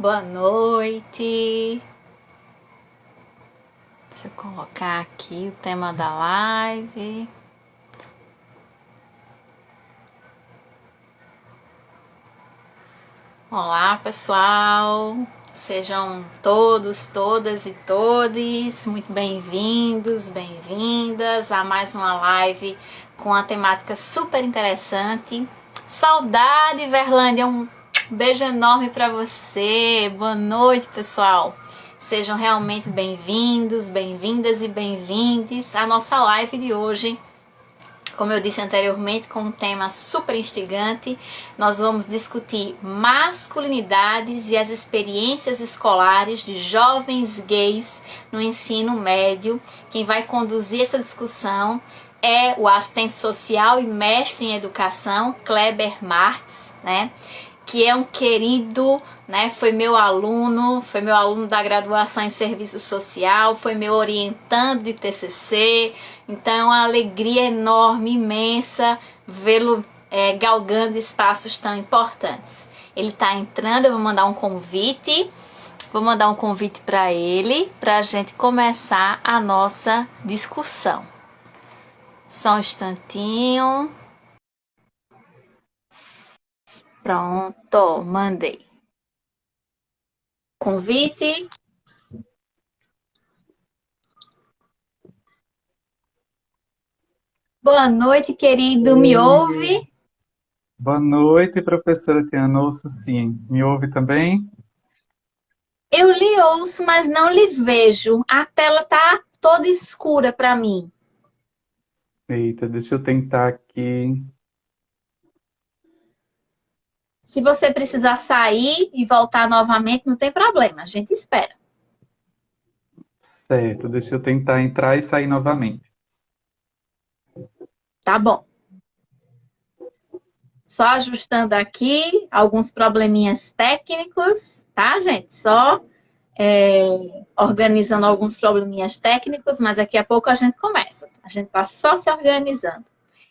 Boa noite. Deixa eu colocar aqui o tema da live. Olá, pessoal. Sejam todos, todas e todes muito bem-vindos, bem-vindas a mais uma live com uma temática super interessante. Saudade, Verlândia. Um beijo enorme para você. Boa noite, pessoal. Sejam realmente bem-vindos, bem-vindas e bem-vindes à nossa live de hoje. Como eu disse anteriormente, com um tema super instigante, nós vamos discutir masculinidades e as experiências escolares de jovens gays no ensino médio. Quem vai conduzir essa discussão é o assistente social e mestre em educação, Kleber Marques, né? Que é um querido, né? Foi meu aluno da graduação em serviço social, foi meu orientando de TCC. Então é uma alegria enorme, imensa, vê-lo galgando espaços tão importantes. Ele está entrando, eu vou mandar um convite. Vou mandar um convite para ele, para a gente começar a nossa discussão. Só um instantinho. Pronto, mandei. Convite. Boa noite, querido. Me Oi, ouve? boa noite, professora Tiana. Ouço sim. Me ouve também? Eu lhe ouço, mas não lhe vejo. A tela tá toda escura para mim. Eita, deixa eu tentar aqui. Se você precisar sair e voltar novamente, não tem problema. A gente espera. Certo, deixa eu tentar entrar e sair novamente. Tá bom. Só ajustando aqui alguns probleminhas técnicos, tá, gente? Só organizando alguns probleminhas técnicos, mas daqui a pouco a gente começa. A gente tá só se organizando.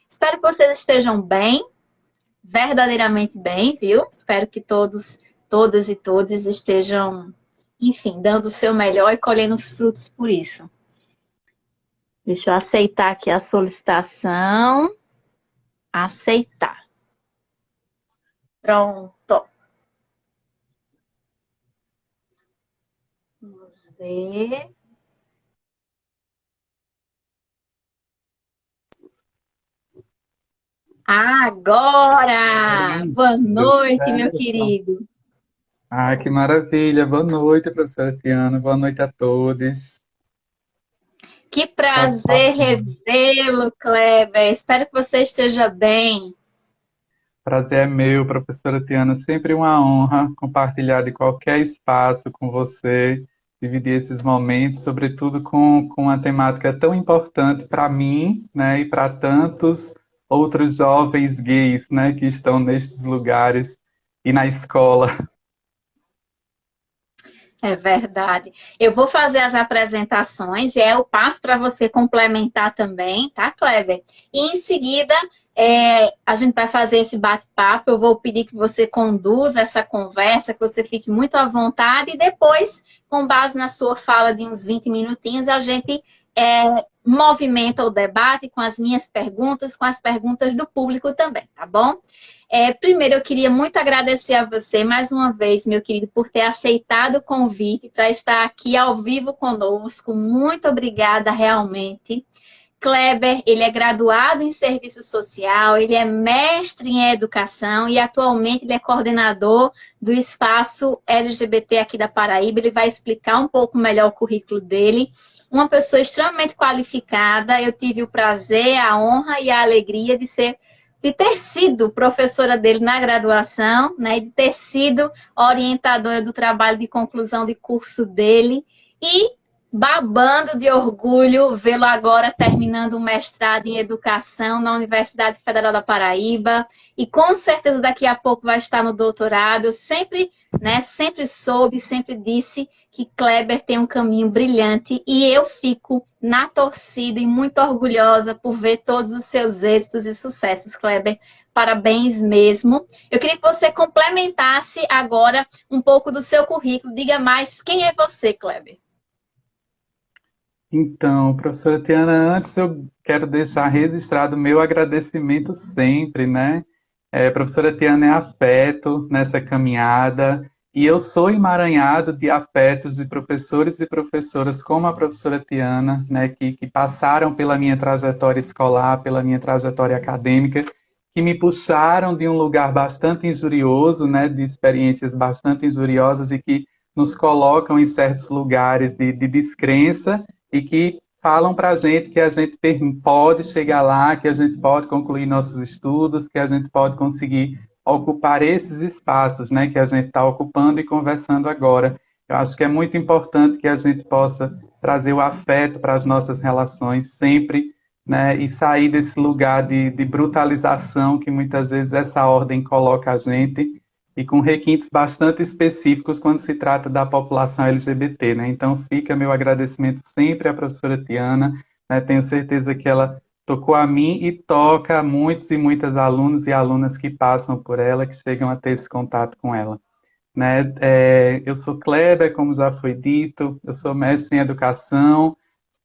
Espero que vocês estejam bem, verdadeiramente bem, viu? Espero que todos, todas e todos estejam, enfim, dando o seu melhor e colhendo os frutos por isso. Deixa eu aceitar aqui a solicitação. Aceitar. Pronto. Vamos ver. Agora! Boa Deu noite, meu certo. querido. Ah, que maravilha. Boa noite, professora Tiana. Boa noite a todos. Que prazer Satisfação. revê-lo, Kleber. Espero que você esteja bem. Prazer é meu, professora Tiana. Sempre uma honra compartilhar de qualquer espaço com você, dividir esses momentos, sobretudo com uma temática tão importante para mim, né, e para tantos outros jovens gays, né, que estão nestes lugares e na escola. É verdade. Eu vou fazer as apresentações e aí eu passo para você complementar também, tá, Kleber? E em seguida, a gente vai fazer esse bate-papo. Eu vou pedir que você conduza essa conversa, que você fique muito à vontade e depois, com base na sua fala de uns 20 minutinhos, a gente movimenta o debate com as minhas perguntas, com as perguntas do público também, tá bom? Primeiro, eu queria muito agradecer a você mais uma vez, meu querido, por ter aceitado o convite para estar aqui ao vivo conosco. Muito obrigada, realmente. Kleber, ele é graduado em serviço social, ele é mestre em educação e atualmente ele é coordenador do espaço LGBT aqui da Paraíba. Ele vai explicar um pouco melhor o currículo dele. Uma pessoa extremamente qualificada. Eu tive o prazer, a honra e a alegria de ter sido professora dele na graduação, né, e de ter sido orientadora do trabalho de conclusão de curso dele e babando de orgulho vê-lo agora terminando um mestrado em educação na Universidade Federal da Paraíba e com certeza daqui a pouco vai estar no doutorado. Eu sempre, né, sempre soube, sempre disse que Kleber tem um caminho brilhante e eu fico na torcida e muito orgulhosa por ver todos os seus êxitos e sucessos, Kleber. parabéns mesmo. Eu queria que você complementasse agora um pouco do seu currículo. Diga mais, quem é você, Kleber? Então, professora Tiana, antes eu quero deixar registrado o meu agradecimento sempre, né? Professora Tiana é afeto nessa caminhada e eu sou emaranhado de afetos de professores e professoras como a professora Tiana, né? Que passaram pela minha trajetória escolar, pela minha trajetória acadêmica, que me puxaram de um lugar bastante injurioso, né? De experiências bastante injuriosas e que nos colocam em certos lugares de descrença e que falam para a gente que a gente pode chegar lá, que a gente pode concluir nossos estudos, que a gente pode conseguir ocupar esses espaços, né, que a gente está ocupando e conversando agora. Eu acho que é muito importante que a gente possa trazer o afeto para as nossas relações sempre, né, e sair desse lugar de brutalização que muitas vezes essa ordem coloca a gente e com requintes bastante específicos quando se trata da população LGBT, né? Então fica meu agradecimento sempre à professora Tiana, né? Tenho certeza que ela tocou a mim e toca a muitos e muitas alunos e alunas que passam por ela, que chegam a ter esse contato com ela, né? Eu sou Kleber, como já foi dito, eu sou mestre em educação,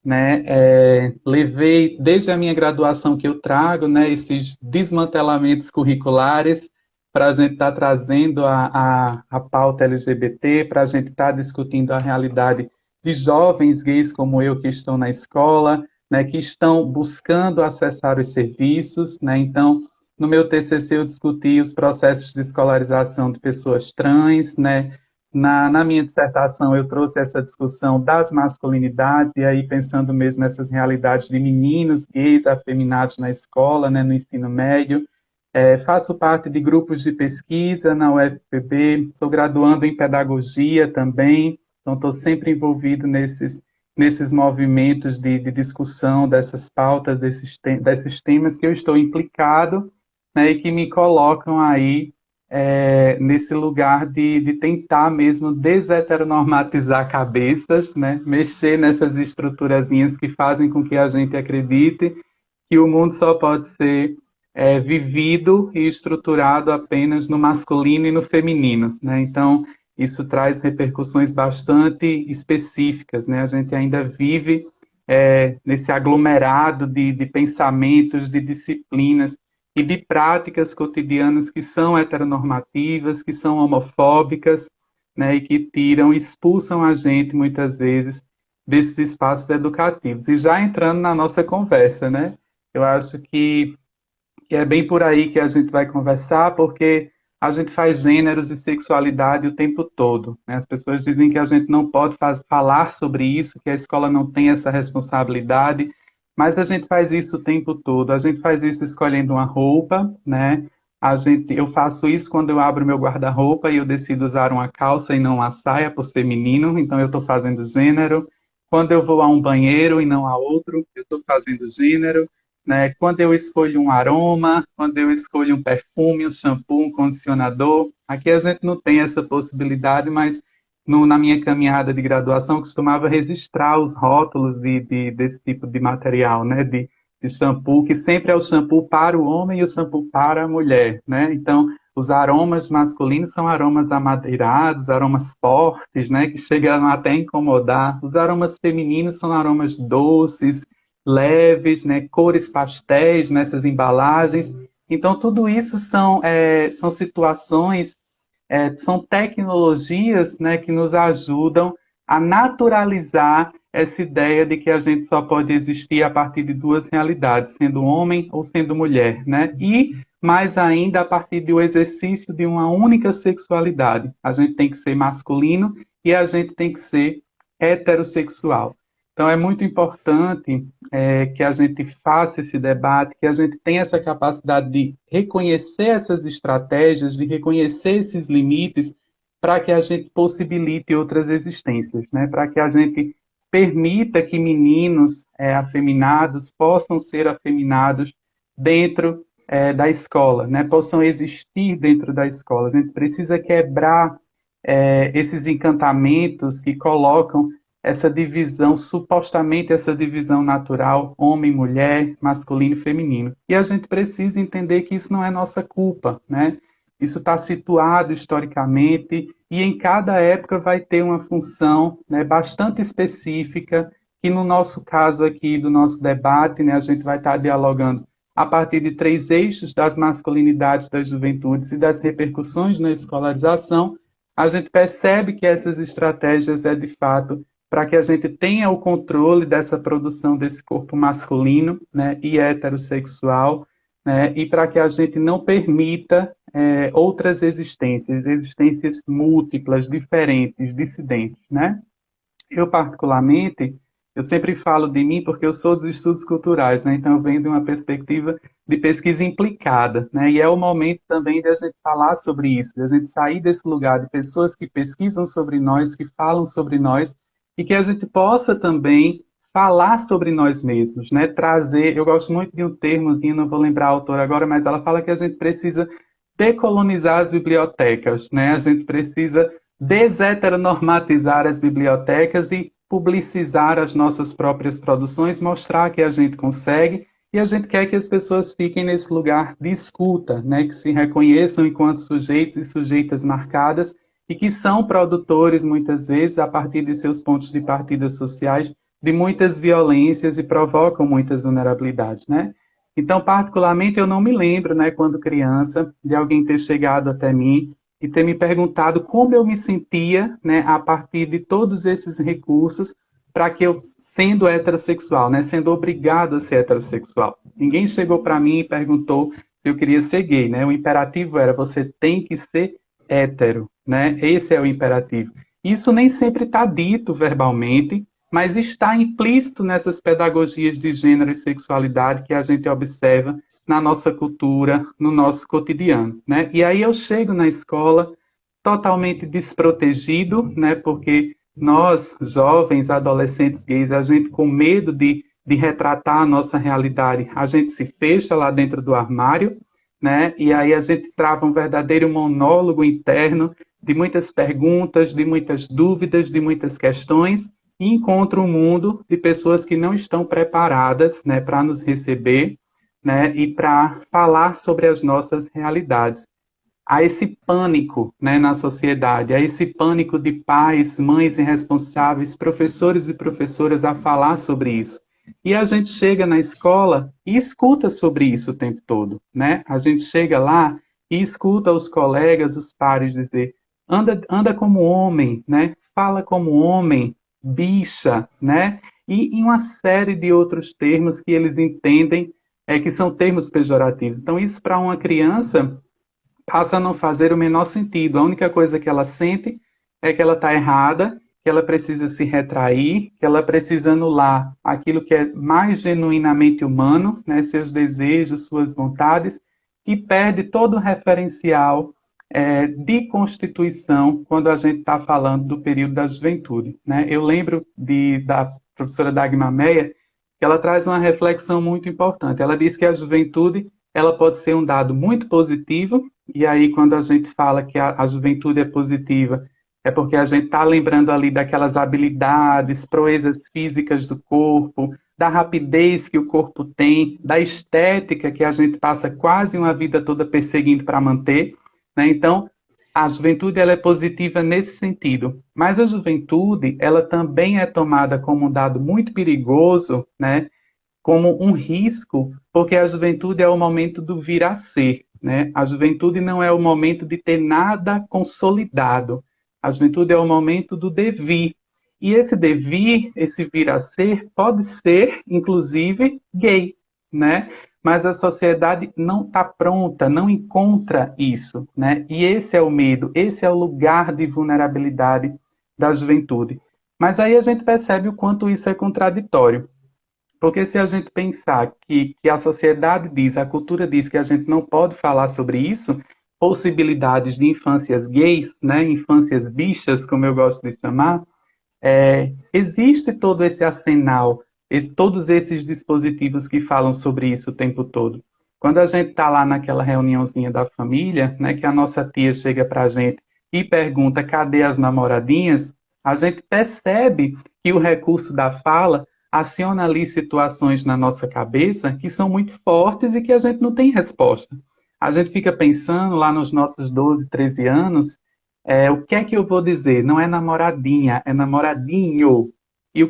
né? Levei desde a minha graduação que eu trago, né, esses desmantelamentos curriculares para a gente estar trazendo a pauta LGBT, para a gente estar discutindo a realidade de jovens gays como eu que estão na escola, né, que estão buscando acessar os serviços, né? Então, no meu TCC eu discuti os processos de escolarização de pessoas trans, né? Na minha dissertação, eu trouxe essa discussão das masculinidades, e aí pensando mesmo nessas realidades de meninos gays afeminados na escola, né, no ensino médio. Faço parte de grupos de pesquisa na UFPB, sou graduando em pedagogia também, então estou sempre envolvido nesses movimentos de discussão dessas pautas, desses temas que eu estou implicado, né, e que me colocam aí nesse lugar de tentar mesmo desheteronormatizar cabeças, né? Mexer nessas estruturazinhas que fazem com que a gente acredite que o mundo só pode ser vivido e estruturado apenas no masculino e no feminino, né? Então, isso traz repercussões bastante específicas, né? A gente ainda vive nesse aglomerado de pensamentos, de disciplinas e de práticas cotidianas que são heteronormativas, que são homofóbicas, né, e que expulsam a gente, muitas vezes, desses espaços educativos. E já entrando na nossa conversa, né, eu acho que é bem por aí que a gente vai conversar, porque a gente faz gêneros e sexualidade o tempo todo, né? As pessoas dizem que a gente não pode falar sobre isso, que a escola não tem essa responsabilidade, mas a gente faz isso o tempo todo. A gente faz isso escolhendo uma roupa, né? Eu faço isso quando eu abro meu guarda-roupa e eu decido usar uma calça e não uma saia por ser menino, então eu estou fazendo gênero. Quando eu vou a um banheiro e não a outro, eu estou fazendo gênero, né? Quando eu escolho um aroma, quando eu escolho um perfume, um shampoo, um condicionador. Aqui a gente não tem essa possibilidade, mas na minha caminhada de graduação, eu costumava registrar os rótulos desse tipo de material, né? De shampoo, que sempre é o shampoo para o homem e o shampoo para a mulher, né? Então, os aromas masculinos são aromas amadeirados, aromas fortes, né? Que chegam até a incomodar. Os aromas femininos são aromas doces, leves, né? Cores pastéis nessas embalagens. Então, tudo isso são situações, são tecnologias, né, que nos ajudam a naturalizar essa ideia de que a gente só pode existir a partir de duas realidades, sendo homem ou sendo mulher, né? E, mais ainda, a partir do exercício de uma única sexualidade. A gente tem que ser masculino e a gente tem que ser heterossexual. Então, é muito importante que a gente faça esse debate, que a gente tenha essa capacidade de reconhecer essas estratégias, de reconhecer esses limites, para que a gente possibilite outras existências, né? Para que a gente permita que meninos afeminados possam ser afeminados dentro da escola, né? Possam existir dentro da escola. A gente precisa quebrar esses encantamentos que colocam essa divisão, supostamente essa divisão natural, homem, mulher, masculino e feminino. E a gente precisa entender que isso não é nossa culpa, né? Isso está situado historicamente e em cada época vai ter uma função, né, bastante específica, que no nosso caso aqui do nosso debate, né, a gente vai estar dialogando a partir de 3 eixos das masculinidades, das juventudes e das repercussões na escolarização. A gente percebe que essas estratégias é de fato para que a gente tenha o controle dessa produção desse corpo masculino, né, e heterossexual, né, e para que a gente não permita outras existências, existências múltiplas, diferentes, dissidentes, né? Eu, particularmente, eu sempre falo de mim porque eu sou dos estudos culturais, né? Então eu venho de uma perspectiva de pesquisa implicada, né? E é o momento também de a gente falar sobre isso, de a gente sair desse lugar de pessoas que pesquisam sobre nós, que falam sobre nós, e que a gente possa também falar sobre nós mesmos, né? Trazer, eu gosto muito de um termozinho, não vou lembrar a autora agora, mas ela fala que a gente precisa decolonizar as bibliotecas, né? A gente precisa desheteronormatizar as bibliotecas e publicizar as nossas próprias produções, mostrar que a gente consegue e a gente quer que as pessoas fiquem nesse lugar de escuta, né? Que se reconheçam enquanto sujeitos e sujeitas marcadas e que são produtores, muitas vezes, a partir de seus pontos de partida sociais, de muitas violências e provocam muitas vulnerabilidades, né? Então, particularmente, eu não me lembro, né, quando criança, de alguém ter chegado até mim e ter me perguntado como eu me sentia, né, a partir de todos esses recursos para que eu, sendo heterossexual, né, sendo obrigado a ser heterossexual. Ninguém chegou para mim e perguntou se eu queria ser gay, né? O imperativo era você tem que ser hétero, né? Esse é o imperativo. Isso nem sempre está dito verbalmente, mas está implícito nessas pedagogias de gênero e sexualidade que a gente observa na nossa cultura, no nosso cotidiano, né? E aí eu chego na escola totalmente desprotegido, né? Porque nós, jovens, adolescentes gays, a gente com medo de retratar a nossa realidade, a gente se fecha lá dentro do armário, né? E aí a gente trava um verdadeiro monólogo interno de muitas perguntas, de muitas dúvidas, de muitas questões, e encontra um mundo de pessoas que não estão preparadas, né, para nos receber, né, e para falar sobre as nossas realidades. Há esse pânico, né, na sociedade, há esse pânico de pais, mães irresponsáveis, professores e professoras a falar sobre isso. E a gente chega na escola e escuta sobre isso o tempo todo, né? A gente chega lá e escuta os colegas, os pares dizer, anda como homem, né? Fala como homem, bicha, né? E uma série de outros termos que eles entendem que são termos pejorativos. Então, isso para uma criança passa a não fazer o menor sentido. A única coisa que ela sente é que ela está errada, que ela precisa se retrair, que ela precisa anular aquilo que é mais genuinamente humano, né, seus desejos, suas vontades, e perde todo o referencial de constituição quando a gente está falando do período da juventude, né? Eu lembro da professora Dagmar Meyer, que ela traz uma reflexão muito importante. Ela diz que a juventude ela pode ser um dado muito positivo, e aí quando a gente fala que a juventude é positiva, é porque a gente está lembrando ali daquelas habilidades, proezas físicas do corpo, da rapidez que o corpo tem, da estética que a gente passa quase uma vida toda perseguindo para manter, né? Então, a juventude ela é positiva nesse sentido, mas a juventude ela também é tomada como um dado muito perigoso, né? Como um risco, porque a juventude é o momento do vir a ser, né? A juventude não é o momento de ter nada consolidado. A juventude é o momento do devir. E esse devir, esse vir a ser, pode ser, inclusive, gay, né? Mas a sociedade não está pronta, não encontra isso, né? E esse é o medo, esse é o lugar de vulnerabilidade da juventude. Mas aí a gente percebe o quanto isso é contraditório. Porque se a gente pensar que a sociedade diz, a cultura diz que a gente não pode falar sobre isso, possibilidades de infâncias gays, né, infâncias bichas, como eu gosto de chamar, existe todo esse arsenal, todos esses dispositivos que falam sobre isso o tempo todo. Quando a gente está lá naquela reuniãozinha da família, né, que a nossa tia chega para a gente e pergunta cadê as namoradinhas, a gente percebe que o recurso da fala aciona ali situações na nossa cabeça que são muito fortes e que a gente não tem resposta. A gente fica pensando lá nos nossos 12, 13 anos, o que é que eu vou dizer? Não é namoradinha, é namoradinho. E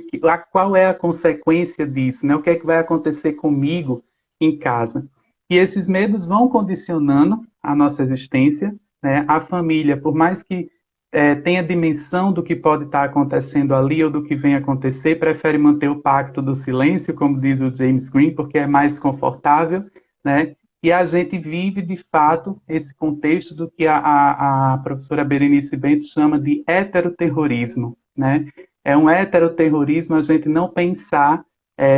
qual é a consequência disso? Né? O que é que vai acontecer comigo em casa? E esses medos vão condicionando a nossa existência, né? A família, por mais que tenha dimensão do que pode estar acontecendo ali ou do que vem acontecer, prefere manter o pacto do silêncio, como diz o James Green, porque é mais confortável, né? E a gente vive, de fato, esse contexto do que a professora Berenice Bento chama de heteroterrorismo, né? É um heteroterrorismo a gente não pensar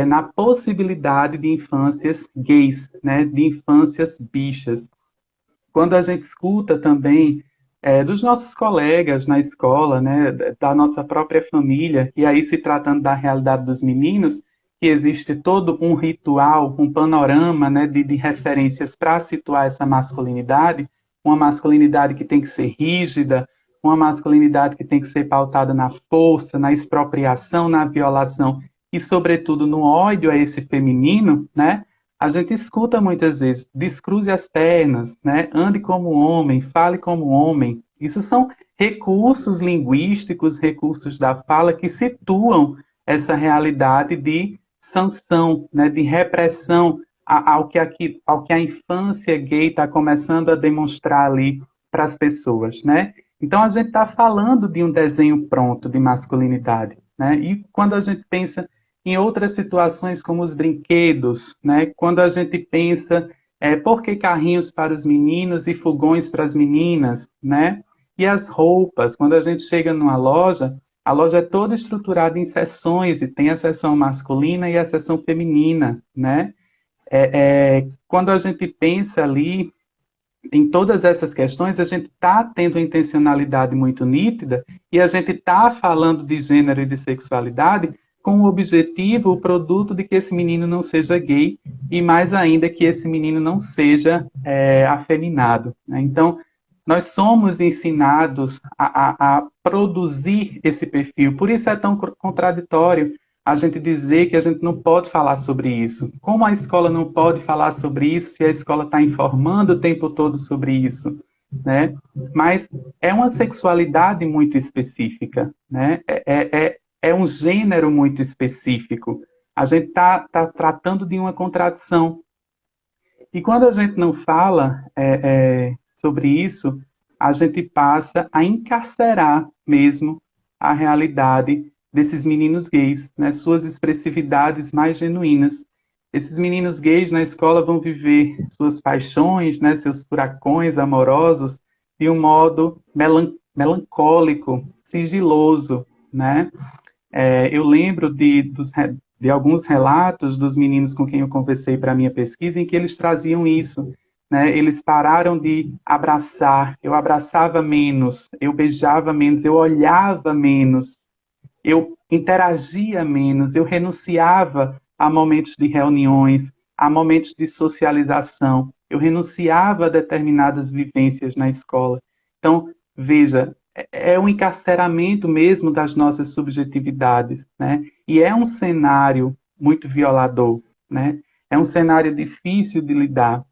na possibilidade de infâncias gays, né? De infâncias bichas. Quando a gente escuta também dos nossos colegas na escola, né, da nossa própria família, e aí se tratando da realidade dos meninos, que existe todo um ritual, um panorama, né, de referências para situar essa masculinidade, uma masculinidade que tem que ser rígida, uma masculinidade que tem que ser pautada na força, na expropriação, na violação e, sobretudo, no ódio a esse feminino, né? A gente escuta muitas vezes, descruze as pernas, né? Ande como homem, fale como homem. Isso são recursos linguísticos, recursos da fala que situam essa realidade de sanção, né? De repressão ao que a infância gay está começando a demonstrar ali para as pessoas, né? Então a gente está falando de um desenho pronto de masculinidade, né? E quando a gente pensa em outras situações como os brinquedos, né? Quando a gente pensa por que carrinhos para os meninos e fogões para as meninas, né? E as roupas, quando a gente chega numa loja, a loja é toda estruturada em seções e tem a seção masculina e a seção feminina, né? Quando a gente pensa ali em todas essas questões, a gente está tendo uma intencionalidade muito nítida e a gente está falando de gênero e de sexualidade com o objetivo, o produto de que esse menino não seja gay e mais ainda que esse menino não seja afeminado, né? Então, nós somos ensinados a produzir esse perfil, por isso é tão contraditório a gente dizer que a gente não pode falar sobre isso. Como a escola não pode falar sobre isso se a escola está informando o tempo todo sobre isso, né? Mas é uma sexualidade muito específica, né? É um gênero muito específico. A gente está tratando de uma contradição. E quando a gente não fala sobre isso, a gente passa a encarcerar mesmo a realidade desses meninos gays, né, suas expressividades mais genuínas. Esses meninos gays na escola vão viver suas paixões, né, seus furacões amorosos de um modo melancólico, sigiloso, né? Eu lembro de alguns relatos dos meninos com quem eu conversei para a minha pesquisa em que eles traziam isso, né? Eles pararam de abraçar, eu abraçava menos, eu beijava menos, eu olhava menos, eu interagia menos, eu renunciava a momentos de reuniões, a momentos de socialização, eu renunciava a determinadas vivências na escola. Então, veja, é um encarceramento mesmo das nossas subjetividades, né? E é um cenário muito violador, né? É um cenário difícil de lidar.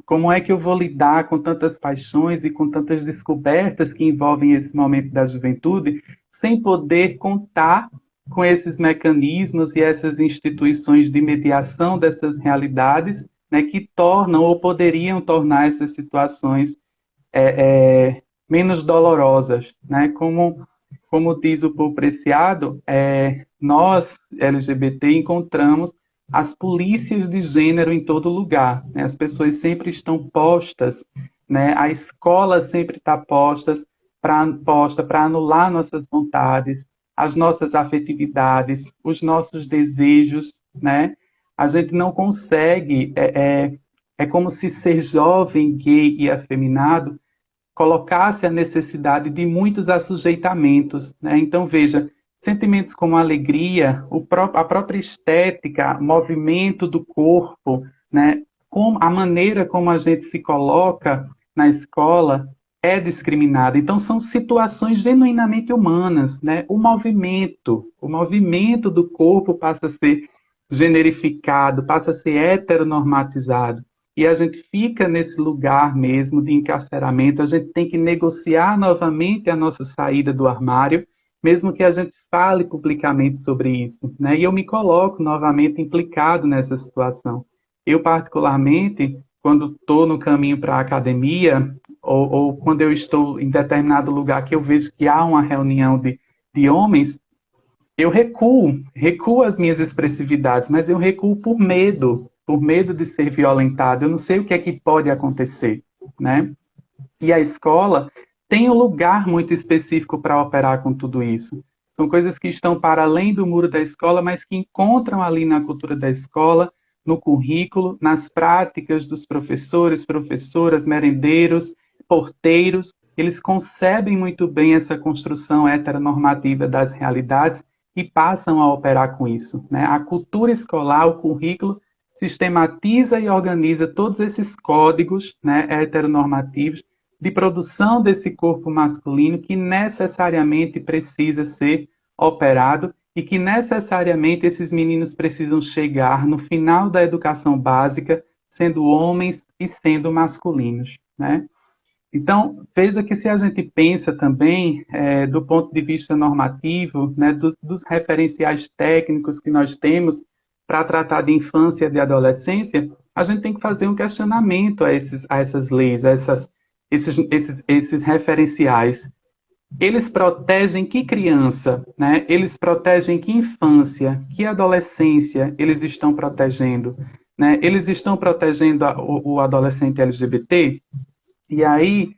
Como é que eu vou lidar com tantas paixões e com tantas descobertas que envolvem esse momento da juventude, sem poder contar com esses mecanismos e essas instituições de mediação dessas realidades, né, que tornam ou poderiam tornar essas situações menos dolorosas, né? Como diz o Paul Preciado, nós, LGBT, encontramos as polícias de gênero em todo lugar, né? As pessoas sempre estão postas, né? A escola sempre está posta para anular nossas vontades, as nossas afetividades, os nossos desejos, né? A gente não consegue, é como se ser jovem, gay e afeminado colocasse a necessidade de muitos assujeitamentos, né? Então, veja, sentimentos como alegria, a própria estética, movimento do corpo, né? A maneira como a gente se coloca na escola é discriminada. Então, são situações genuinamente humanas, né? O movimento do corpo passa a ser generificado, passa a ser heteronormatizado. E a gente fica nesse lugar mesmo de encarceramento, a gente tem que negociar novamente a nossa saída do armário, mesmo que a gente fale publicamente sobre isso, né? E eu me coloco novamente implicado nessa situação. Eu, particularmente, quando estou no caminho para a academia, ou quando eu estou em determinado lugar que eu vejo que há uma reunião de homens, eu recuo as minhas expressividades, mas eu recuo por medo de ser violentado. Eu não sei o que é que pode acontecer, né? E a escola tem um lugar muito específico para operar com tudo isso. São coisas que estão para além do muro da escola, mas que encontram ali na cultura da escola, no currículo, nas práticas dos professores, professoras, merendeiros, porteiros. Eles concebem muito bem essa construção heteronormativa das realidades e passam a operar com isso, né? A cultura escolar, o currículo, sistematiza e organiza todos esses códigos, né, heteronormativos de produção desse corpo masculino que necessariamente precisa ser operado e que necessariamente esses meninos precisam chegar no final da educação básica sendo homens e sendo masculinos, né? Então, veja que se a gente pensa também do ponto de vista normativo, né, dos referenciais técnicos que nós temos para tratar de infância e de adolescência, a gente tem que fazer um questionamento a essas leis, esses referenciais. Eles protegem que criança, né? Eles protegem que infância, que adolescência eles estão protegendo, né? Eles estão protegendo o adolescente LGBT? E aí,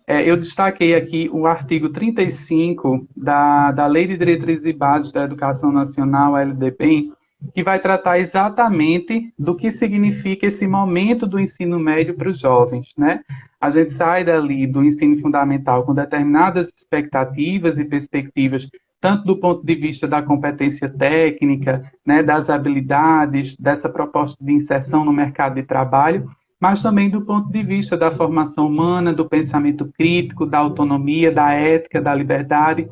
eu destaquei aqui o artigo 35 da Lei de Diretrizes e Bases da Educação Nacional, a LDB, que vai tratar exatamente do que significa esse momento do ensino médio para os jovens, né? A gente sai dali do ensino fundamental com determinadas expectativas e perspectivas, tanto do ponto de vista da competência técnica, né, das habilidades, dessa proposta de inserção no mercado de trabalho, mas também do ponto de vista da formação humana, do pensamento crítico, da autonomia, da ética, da liberdade.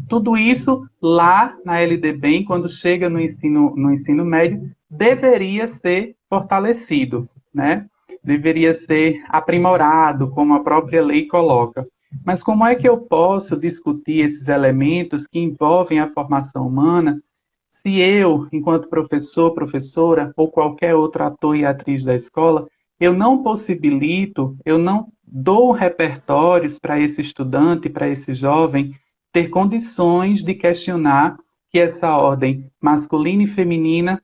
Tudo isso lá na LDB, quando chega no ensino médio, deveria ser fortalecido, né? Deveria ser aprimorado, como a própria lei coloca. Mas como é que eu posso discutir esses elementos que envolvem a formação humana se eu, enquanto professor, professora, ou qualquer outro ator e atriz da escola, eu não possibilito, eu não dou repertórios para esse estudante, para esse jovem, ter condições de questionar que essa ordem masculina e feminina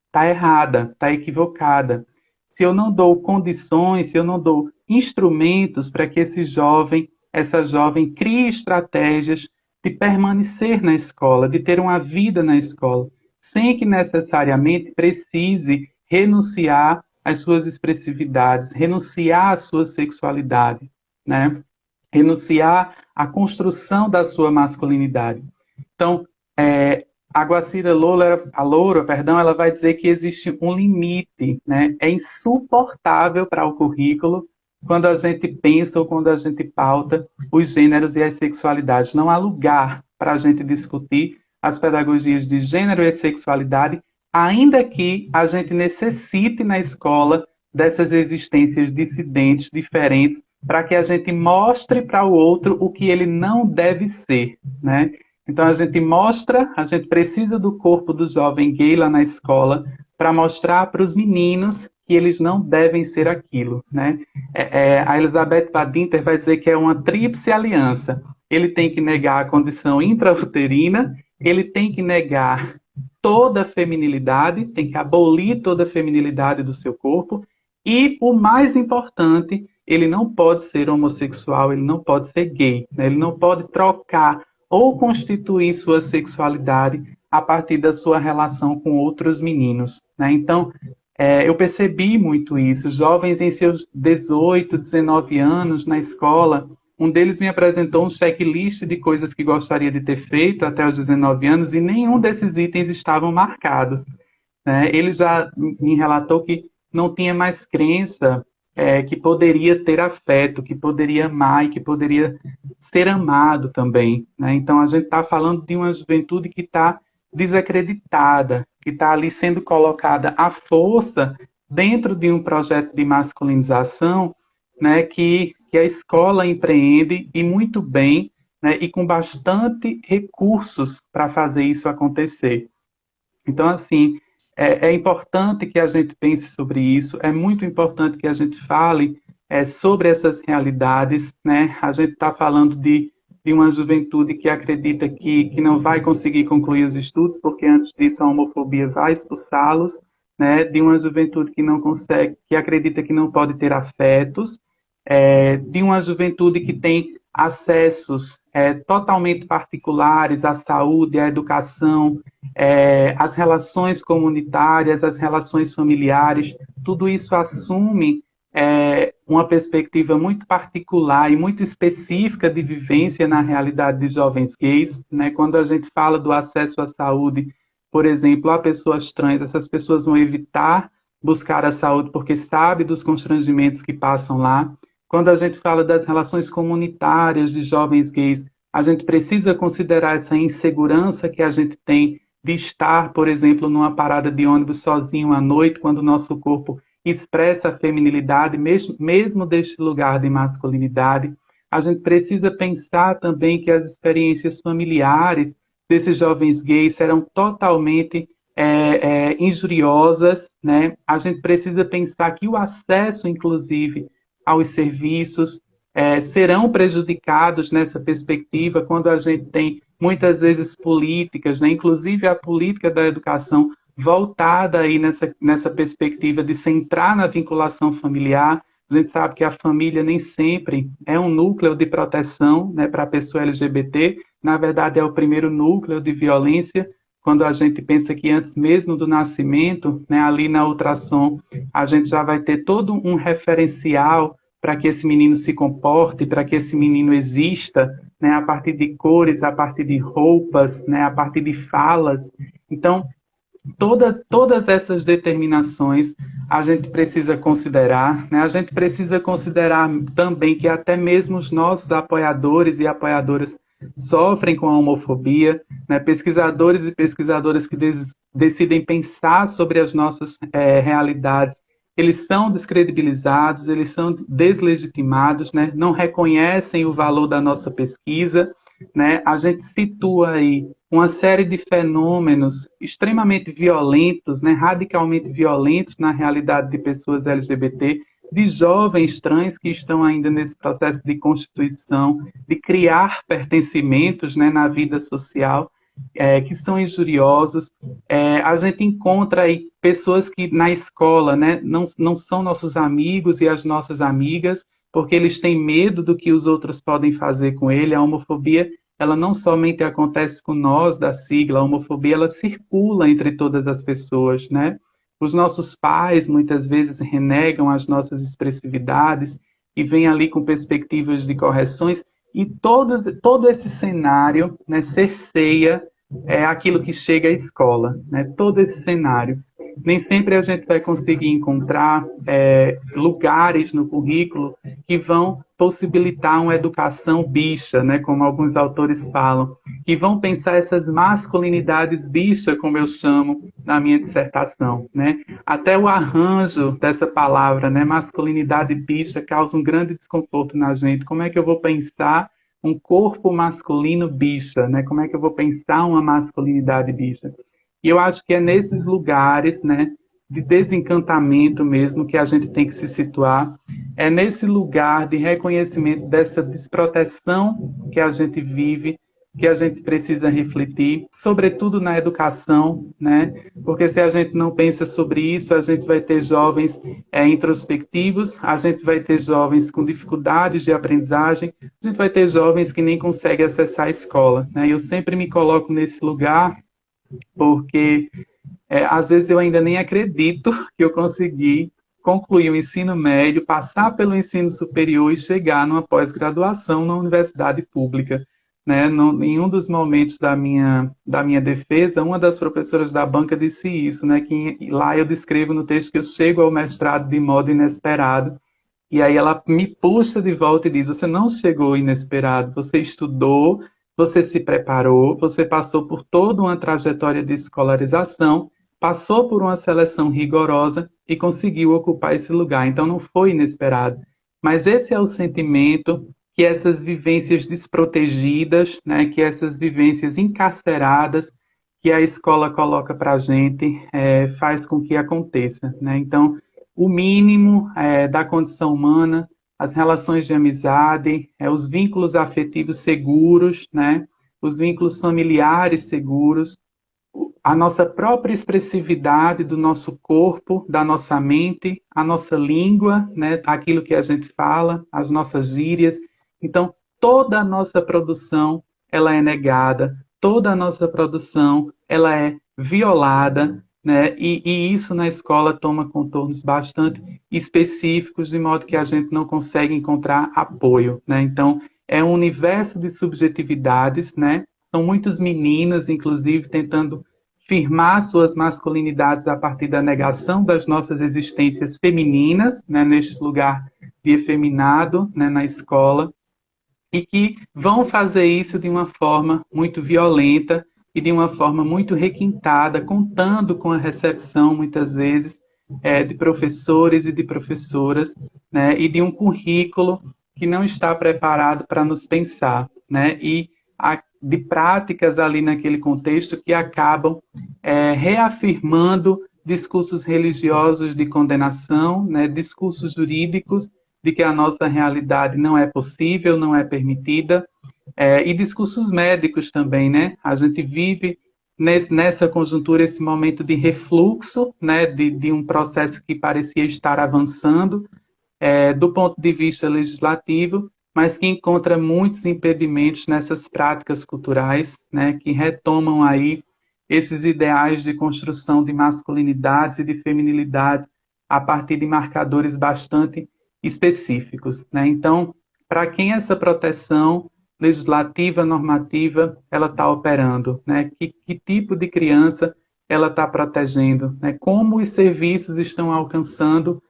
está errada, está equivocada. Se eu não dou condições, se eu não dou instrumentos para que esse jovem, essa jovem crie estratégias de permanecer na escola, de ter uma vida na escola, sem que necessariamente precise renunciar às suas expressividades, renunciar à sua sexualidade, né? Renunciar à construção da sua masculinidade. Então, a Guacira Loura, perdão, ela vai dizer que existe um limite, né? É insuportável para o currículo quando a gente pensa ou quando a gente pauta os gêneros e as sexualidades. Não há lugar para a gente discutir as pedagogias de gênero e sexualidade, ainda que a gente necessite na escola dessas existências dissidentes, diferentes, para que a gente mostre para o outro o que ele não deve ser, né? Então a gente precisa do corpo do jovem gay lá na escola para mostrar para os meninos que eles não devem ser aquilo, né? A Elizabeth Badinter vai dizer que é uma tríplice aliança. Ele tem que negar a condição intrauterina, ele tem que negar toda a feminilidade, tem que abolir toda a feminilidade do seu corpo e, o mais importante, ele não pode ser homossexual, ele não pode ser gay, né? Ele não pode trocar ou constituir sua sexualidade a partir da sua relação com outros meninos, né? Então, eu percebi muito isso. Jovens em seus 18, 19 anos na escola, um deles me apresentou um checklist de coisas que gostaria de ter feito até os 19 anos e nenhum desses itens estavam marcados, né? Ele já me relatou que não tinha mais crença que poderia ter afeto, que poderia amar e que poderia ser amado também, né? Então, a gente está falando de uma juventude que está desacreditada, que está ali sendo colocada à força dentro de um projeto de masculinização, né, que a escola empreende e muito bem, né, e com bastante recursos para fazer isso acontecer. Então, assim, é importante que a gente pense sobre isso, é muito importante que a gente fale sobre essas realidades, né? A gente está falando de uma juventude que acredita que não vai conseguir concluir os estudos, porque antes disso a homofobia vai expulsá-los, né? De uma juventude que não consegue, que acredita que não pode ter afetos, de uma juventude que tem acessos totalmente particulares à saúde, à educação, às relações comunitárias, às relações familiares, tudo isso assume uma perspectiva muito particular e muito específica de vivência na realidade de jovens gays, né? Quando a gente fala do acesso à saúde, por exemplo, a pessoas trans, essas pessoas vão evitar buscar a saúde porque sabe dos constrangimentos que passam lá. Quando a gente fala das relações comunitárias de jovens gays, a gente precisa considerar essa insegurança que a gente tem de estar, por exemplo, numa parada de ônibus sozinho à noite, quando o nosso corpo expressa a feminilidade, mesmo deste lugar de masculinidade. A gente precisa pensar também que as experiências familiares desses jovens gays serão totalmente injuriosas, né? A gente precisa pensar que o acesso, inclusive, aos serviços serão prejudicados nessa perspectiva quando a gente tem muitas vezes políticas, né? Inclusive a política da educação voltada aí nessa perspectiva de centrar na vinculação familiar. A gente sabe que a família nem sempre é um núcleo de proteção, né, para a pessoa LGBT, na verdade é o primeiro núcleo de violência, quando a gente pensa que antes mesmo do nascimento, né, ali na ultrassom, a gente já vai ter todo um referencial para que esse menino se comporte, para que esse menino exista, né, a partir de cores, a partir de roupas, né, a partir de falas. Então, todas essas determinações a gente precisa considerar, né? A gente precisa considerar também que até mesmo os nossos apoiadores e apoiadoras sofrem com a homofobia, né? Pesquisadores e pesquisadoras que decidem pensar sobre as nossas realidades, eles são descredibilizados, eles são deslegitimados, né? Não reconhecem o valor da nossa pesquisa, né? A gente situa aí uma série de fenômenos extremamente violentos, né? Radicalmente violentos na realidade de pessoas LGBT, de jovens trans que estão ainda nesse processo de constituição, de criar pertencimentos, né, na vida social, que são injuriosos. A gente encontra aí pessoas que na escola, né, não são nossos amigos e as nossas amigas, porque eles têm medo do que os outros podem fazer com ele. A homofobia, ela não somente acontece com nós da sigla, a homofobia ela circula entre todas as pessoas, né? Os nossos pais muitas vezes renegam as nossas expressividades e vêm ali com perspectivas de correções, e todo esse cenário, né, cerceia aquilo que chega à escola, né? Todo esse cenário. Nem sempre a gente vai conseguir encontrar lugares no currículo que vão possibilitar uma educação bicha, né, como alguns autores falam, que vão pensar essas masculinidades bicha, como eu chamo na minha dissertação, né? Até o arranjo dessa palavra, né, masculinidade bicha, causa um grande desconforto na gente. Como é que eu vou pensar um corpo masculino bicha, né? Como é que eu vou pensar uma masculinidade bicha? E eu acho que é nesses lugares, né, de desencantamento mesmo que a gente tem que se situar. É nesse lugar de reconhecimento dessa desproteção que a gente vive, que a gente precisa refletir, sobretudo na educação, né? Porque se a gente não pensa sobre isso, a gente vai ter jovens introspectivos, a gente vai ter jovens com dificuldades de aprendizagem, a gente vai ter jovens que nem conseguem acessar a escola, né? Eu sempre me coloco nesse lugar porque às vezes eu ainda nem acredito que eu consegui concluir o ensino médio, passar pelo ensino superior e chegar numa pós-graduação na universidade pública, né? Em um dos momentos da minha defesa, uma das professoras da banca disse isso, né? Que lá eu descrevo no texto que eu chego ao mestrado de modo inesperado, E aí ela me puxa de volta e diz: você não chegou inesperado, você estudou, você se preparou, você passou por toda uma trajetória de escolarização, passou por uma seleção rigorosa e conseguiu ocupar esse lugar. Então não foi inesperado. Mas esse é o sentimento que essas vivências desprotegidas, né, que essas vivências encarceradas que a escola coloca para a gente, faz com que aconteça, né? Então, o mínimo da condição humana, as relações de amizade, os vínculos afetivos seguros, né? Os vínculos familiares seguros, a nossa própria expressividade do nosso corpo, da nossa mente, a nossa língua, né? Aquilo que a gente fala, as nossas gírias. Então, toda a nossa produção, ela é negada, toda a nossa produção, ela é violada, né? E isso na escola toma contornos bastante específicos, de modo que a gente não consegue encontrar apoio, né? Então, é um universo de subjetividades, né? São muitos meninos, inclusive, tentando firmar suas masculinidades a partir da negação das nossas existências femininas, né? Neste lugar de efeminado, né? Na escola, e que vão fazer isso de uma forma muito violenta e de uma forma muito requintada, contando com a recepção, muitas vezes, de professores e de professoras, né, e de um currículo que não está preparado para nos pensar, né, e de práticas ali naquele contexto que acabam reafirmando discursos religiosos de condenação, né, discursos jurídicos de que a nossa realidade não é possível, não é permitida, e discursos médicos também, né? A gente vive nessa conjuntura esse momento de refluxo, né, de um processo que parecia estar avançando, do ponto de vista legislativo, mas que encontra muitos impedimentos nessas práticas culturais, né, que retomam aí esses ideais de construção de masculinidades e de feminilidades a partir de marcadores bastante específicos, né? Então, para quem essa proteção legislativa, normativa, ela está operando, né? Que tipo de criança ela está protegendo, né? Como os serviços estão alcançando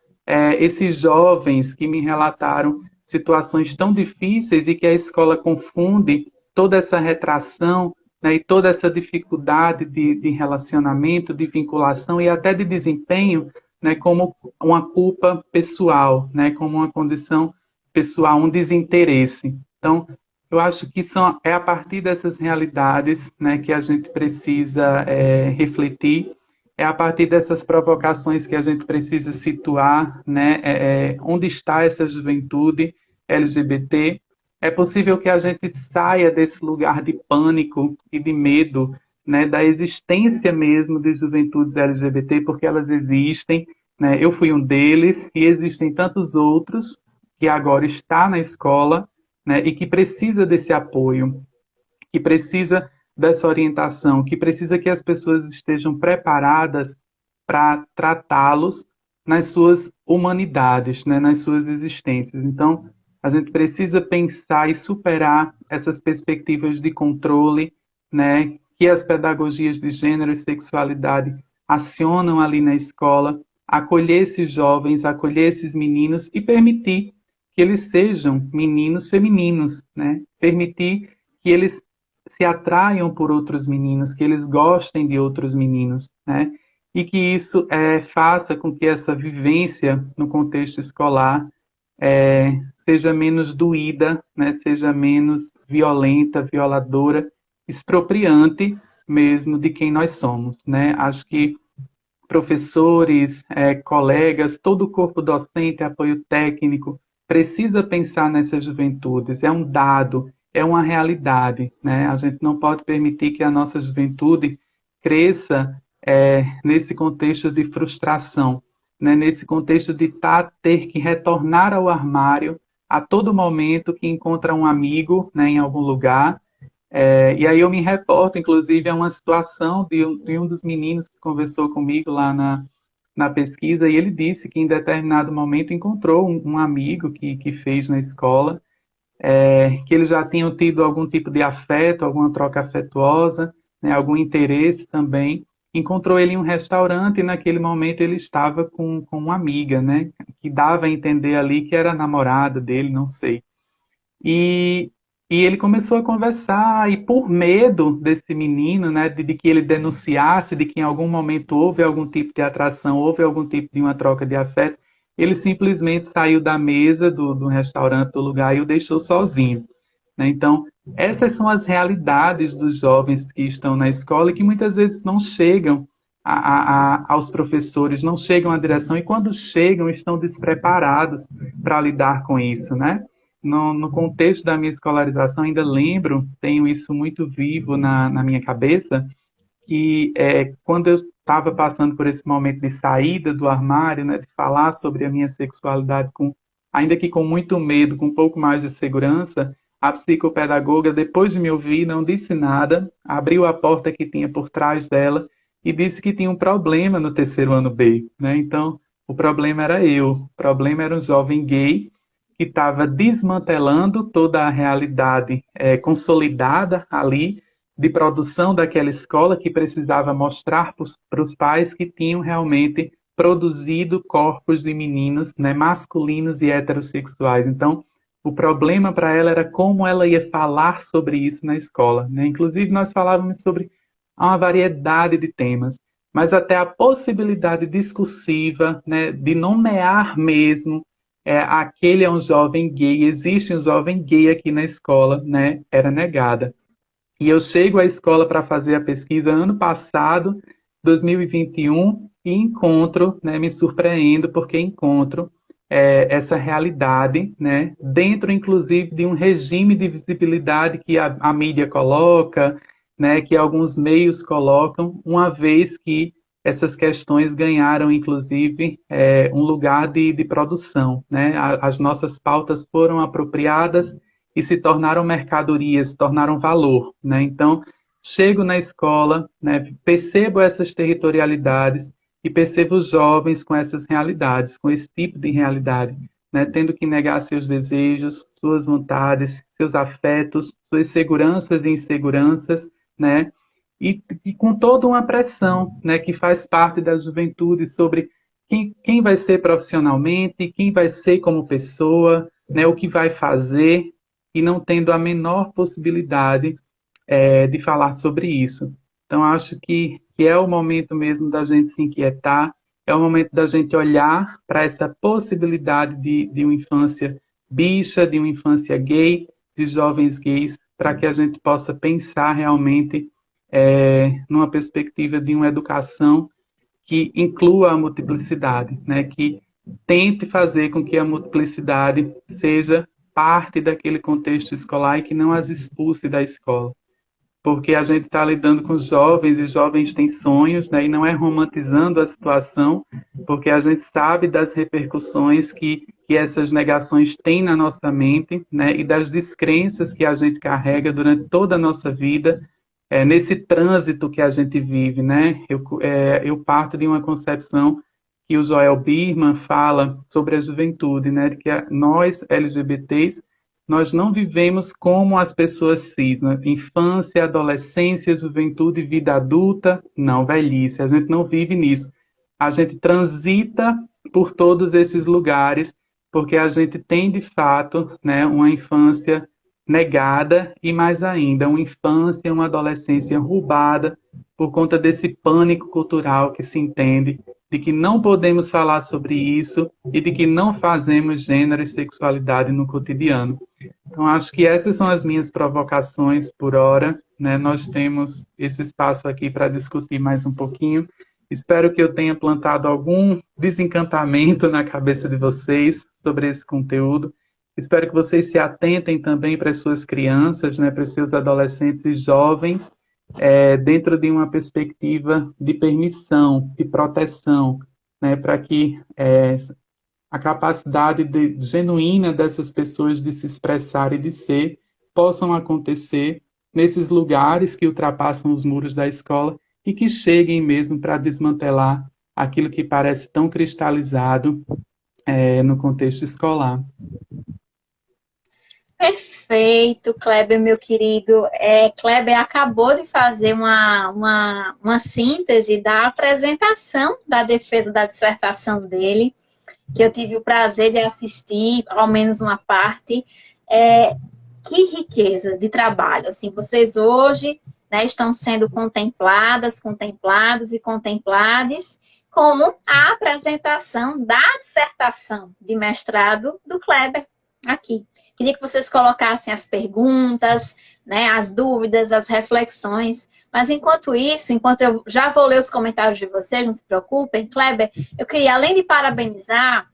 esses jovens que me relataram situações tão difíceis e que a escola confunde toda essa retração, né, e toda essa dificuldade de relacionamento, de vinculação e até de desempenho, né, como uma culpa pessoal, né, como uma condição pessoal, um desinteresse. Então, eu acho que é a partir dessas realidades, né, que a gente precisa refletir, é a partir dessas provocações que a gente precisa situar, né, onde está essa juventude LGBT. É possível que a gente saia desse lugar de pânico e de medo, né, da existência mesmo de juventudes LGBT, porque elas existem, né? Eu fui um deles e existem tantos outros que agora está na escola, né, e que precisa desse apoio, que precisa dessa orientação, que precisa que as pessoas estejam preparadas para tratá-los nas suas humanidades, né, nas suas existências. Então, a gente precisa pensar e superar essas perspectivas de controle, né, que as pedagogias de gênero e sexualidade acionam ali na escola, acolher esses jovens, acolher esses meninos e permitir que eles sejam meninos femininos, né? Permitir que eles se atraiam por outros meninos, que eles gostem de outros meninos, né? E que isso faça com que essa vivência no contexto escolar seja menos doída, né? Seja menos violenta, violadora, expropriante mesmo de quem nós somos, né? Acho que professores, colegas, todo o corpo docente, apoio técnico, precisa pensar nessas juventudes. É um dado, é uma realidade, né? A gente não pode permitir que a nossa juventude cresça nesse contexto de frustração, né? Nesse contexto de ter que retornar ao armário a todo momento que encontra um amigo, né, em algum lugar. E aí eu me reporto, inclusive, a uma situação de um dos meninos que conversou comigo lá na pesquisa, e ele disse que em determinado momento encontrou um amigo que fez na escola, que eles já tinham tido algum tipo de afeto, alguma troca afetuosa, né, algum interesse também, encontrou ele em um restaurante e naquele momento ele estava com uma amiga, né? Que dava a entender ali que era a namorada dele, não sei. E, e ele começou a conversar, e por medo desse menino, né, de que ele denunciasse, de que em algum momento houve algum tipo de atração, houve algum tipo de uma troca de afeto, ele simplesmente saiu da mesa do restaurante, do lugar, e o deixou sozinho, né? Então, essas são as realidades dos jovens que estão na escola e que muitas vezes não chegam aos professores, não chegam à direção, e quando chegam, estão despreparados para lidar com isso, né? No contexto da minha escolarização, ainda lembro, tenho isso muito vivo na minha cabeça, que quando eu estava passando por esse momento de saída do armário, né, de falar sobre a minha sexualidade, ainda que com muito medo, com um pouco mais de segurança, a psicopedagoga, depois de me ouvir, não disse nada, abriu a porta que tinha por trás dela e disse que tinha um problema no terceiro ano B, né? Então, o problema era eu, o problema era um jovem gay que estava desmantelando toda a realidade consolidada ali de produção daquela escola, que precisava mostrar para os pais que tinham realmente produzido corpos de meninos, né, masculinos e heterossexuais. Então, o problema para ela era como ela ia falar sobre isso na escola, né? Inclusive, nós falávamos sobre uma variedade de temas, mas até a possibilidade discursiva, né, de nomear mesmo aquele é um jovem gay, existe um jovem gay aqui na escola, né, era negada. E eu chego à escola para fazer a pesquisa ano passado, 2021, e encontro, né, me surpreendo porque encontro essa realidade, né, dentro inclusive de um regime de visibilidade que a mídia coloca, né, que alguns meios colocam, uma vez que essas questões ganharam inclusive um lugar de produção, né, as nossas pautas foram apropriadas e se tornaram mercadorias, se tornaram valor, né? Então, chego na escola, né, percebo essas territorialidades e percebo os jovens com essas realidades, com esse tipo de realidade, né, tendo que negar seus desejos, suas vontades, seus afetos, suas seguranças e inseguranças, né? E com toda uma pressão, né, que faz parte da juventude sobre quem vai ser profissionalmente, quem vai ser como pessoa, né, o que vai fazer, e não tendo a menor possibilidade de falar sobre isso. Então, acho que é o momento mesmo da gente se inquietar, é o momento da gente olhar para essa possibilidade de uma infância bicha, de uma infância gay, de jovens gays, para que a gente possa pensar realmente numa perspectiva de uma educação que inclua a multiplicidade, né? Que tente fazer com que a multiplicidade seja parte daquele contexto escolar e que não as expulse da escola. Porque a gente está lidando com jovens e jovens têm sonhos, né? E não é romantizando a situação, porque a gente sabe das repercussões que essas negações têm na nossa mente, né? E das descrenças que a gente carrega durante toda a nossa vida, nesse trânsito que a gente vive, né? Eu parto de uma concepção que o Joel Birman fala sobre a juventude, né? De que nós, LGBTs, nós não vivemos como as pessoas cis, né? Infância, adolescência, juventude, vida adulta, não, velhice, a gente não vive nisso. A gente transita por todos esses lugares, porque a gente tem, de fato, né, uma infância negada e, mais ainda, uma infância, uma adolescência roubada por conta desse pânico cultural que se entende de que não podemos falar sobre isso e de que não fazemos gênero e sexualidade no cotidiano. Então, acho que essas são as minhas provocações por hora, né? Nós temos esse espaço aqui para discutir mais um pouquinho. Espero que eu tenha plantado algum desencantamento na cabeça de vocês sobre esse conteúdo. Espero que vocês se atentem também para as suas crianças, né, para os seus adolescentes e jovens, dentro de uma perspectiva de permissão, de proteção, né, para que a capacidade genuína dessas pessoas de se expressar e de ser possam acontecer nesses lugares que ultrapassam os muros da escola e que cheguem mesmo para desmantelar aquilo que parece tão cristalizado no contexto escolar. Perfeito, Kleber, meu querido. Kleber acabou de fazer uma síntese da apresentação da defesa da dissertação dele, que eu tive o prazer de assistir, ao menos uma parte. Que riqueza de trabalho. Assim, vocês hoje, né, estão sendo contempladas, contemplados e contemplades com a apresentação da dissertação de mestrado do Kleber aqui. Queria que vocês colocassem as perguntas, né, as dúvidas, as reflexões. Mas enquanto isso, enquanto eu já vou ler os comentários de vocês, não se preocupem, Kleber, eu queria, além de parabenizar,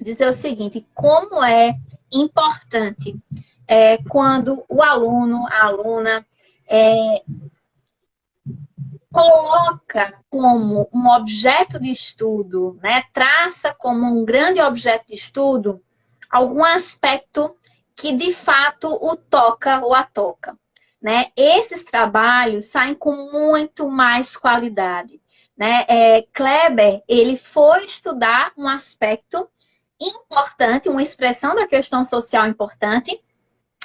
dizer o seguinte: como é importante quando o aluno, a aluna, coloca como um objeto de estudo, né, traça como um grande objeto de estudo algum aspecto que de fato o toca ou a toca, né? Esses trabalhos saem com muito mais qualidade, né? Kleber, ele foi estudar um aspecto importante, uma expressão da questão social importante,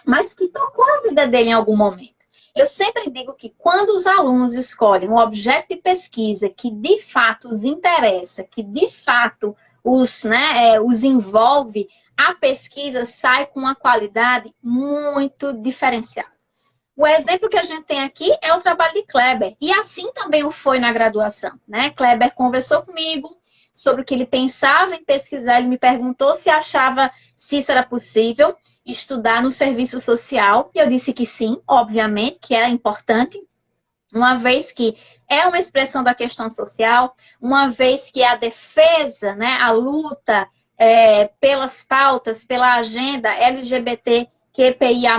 mas que tocou a vida dele em algum momento. Eu sempre digo que quando os alunos escolhem um objeto de pesquisa que de fato os interessa, que de fato os envolve, a pesquisa sai com uma qualidade muito diferenciada. O exemplo que a gente tem aqui é o trabalho de Kleber, e assim também o foi na graduação, né? Kleber conversou comigo sobre o que ele pensava em pesquisar, ele me perguntou se achava se isso era possível, estudar no serviço social, e eu disse que sim, obviamente, que era importante, uma vez que é uma expressão da questão social, uma vez que a defesa, né, a luta pelas pautas, pela agenda LGBTQIA+,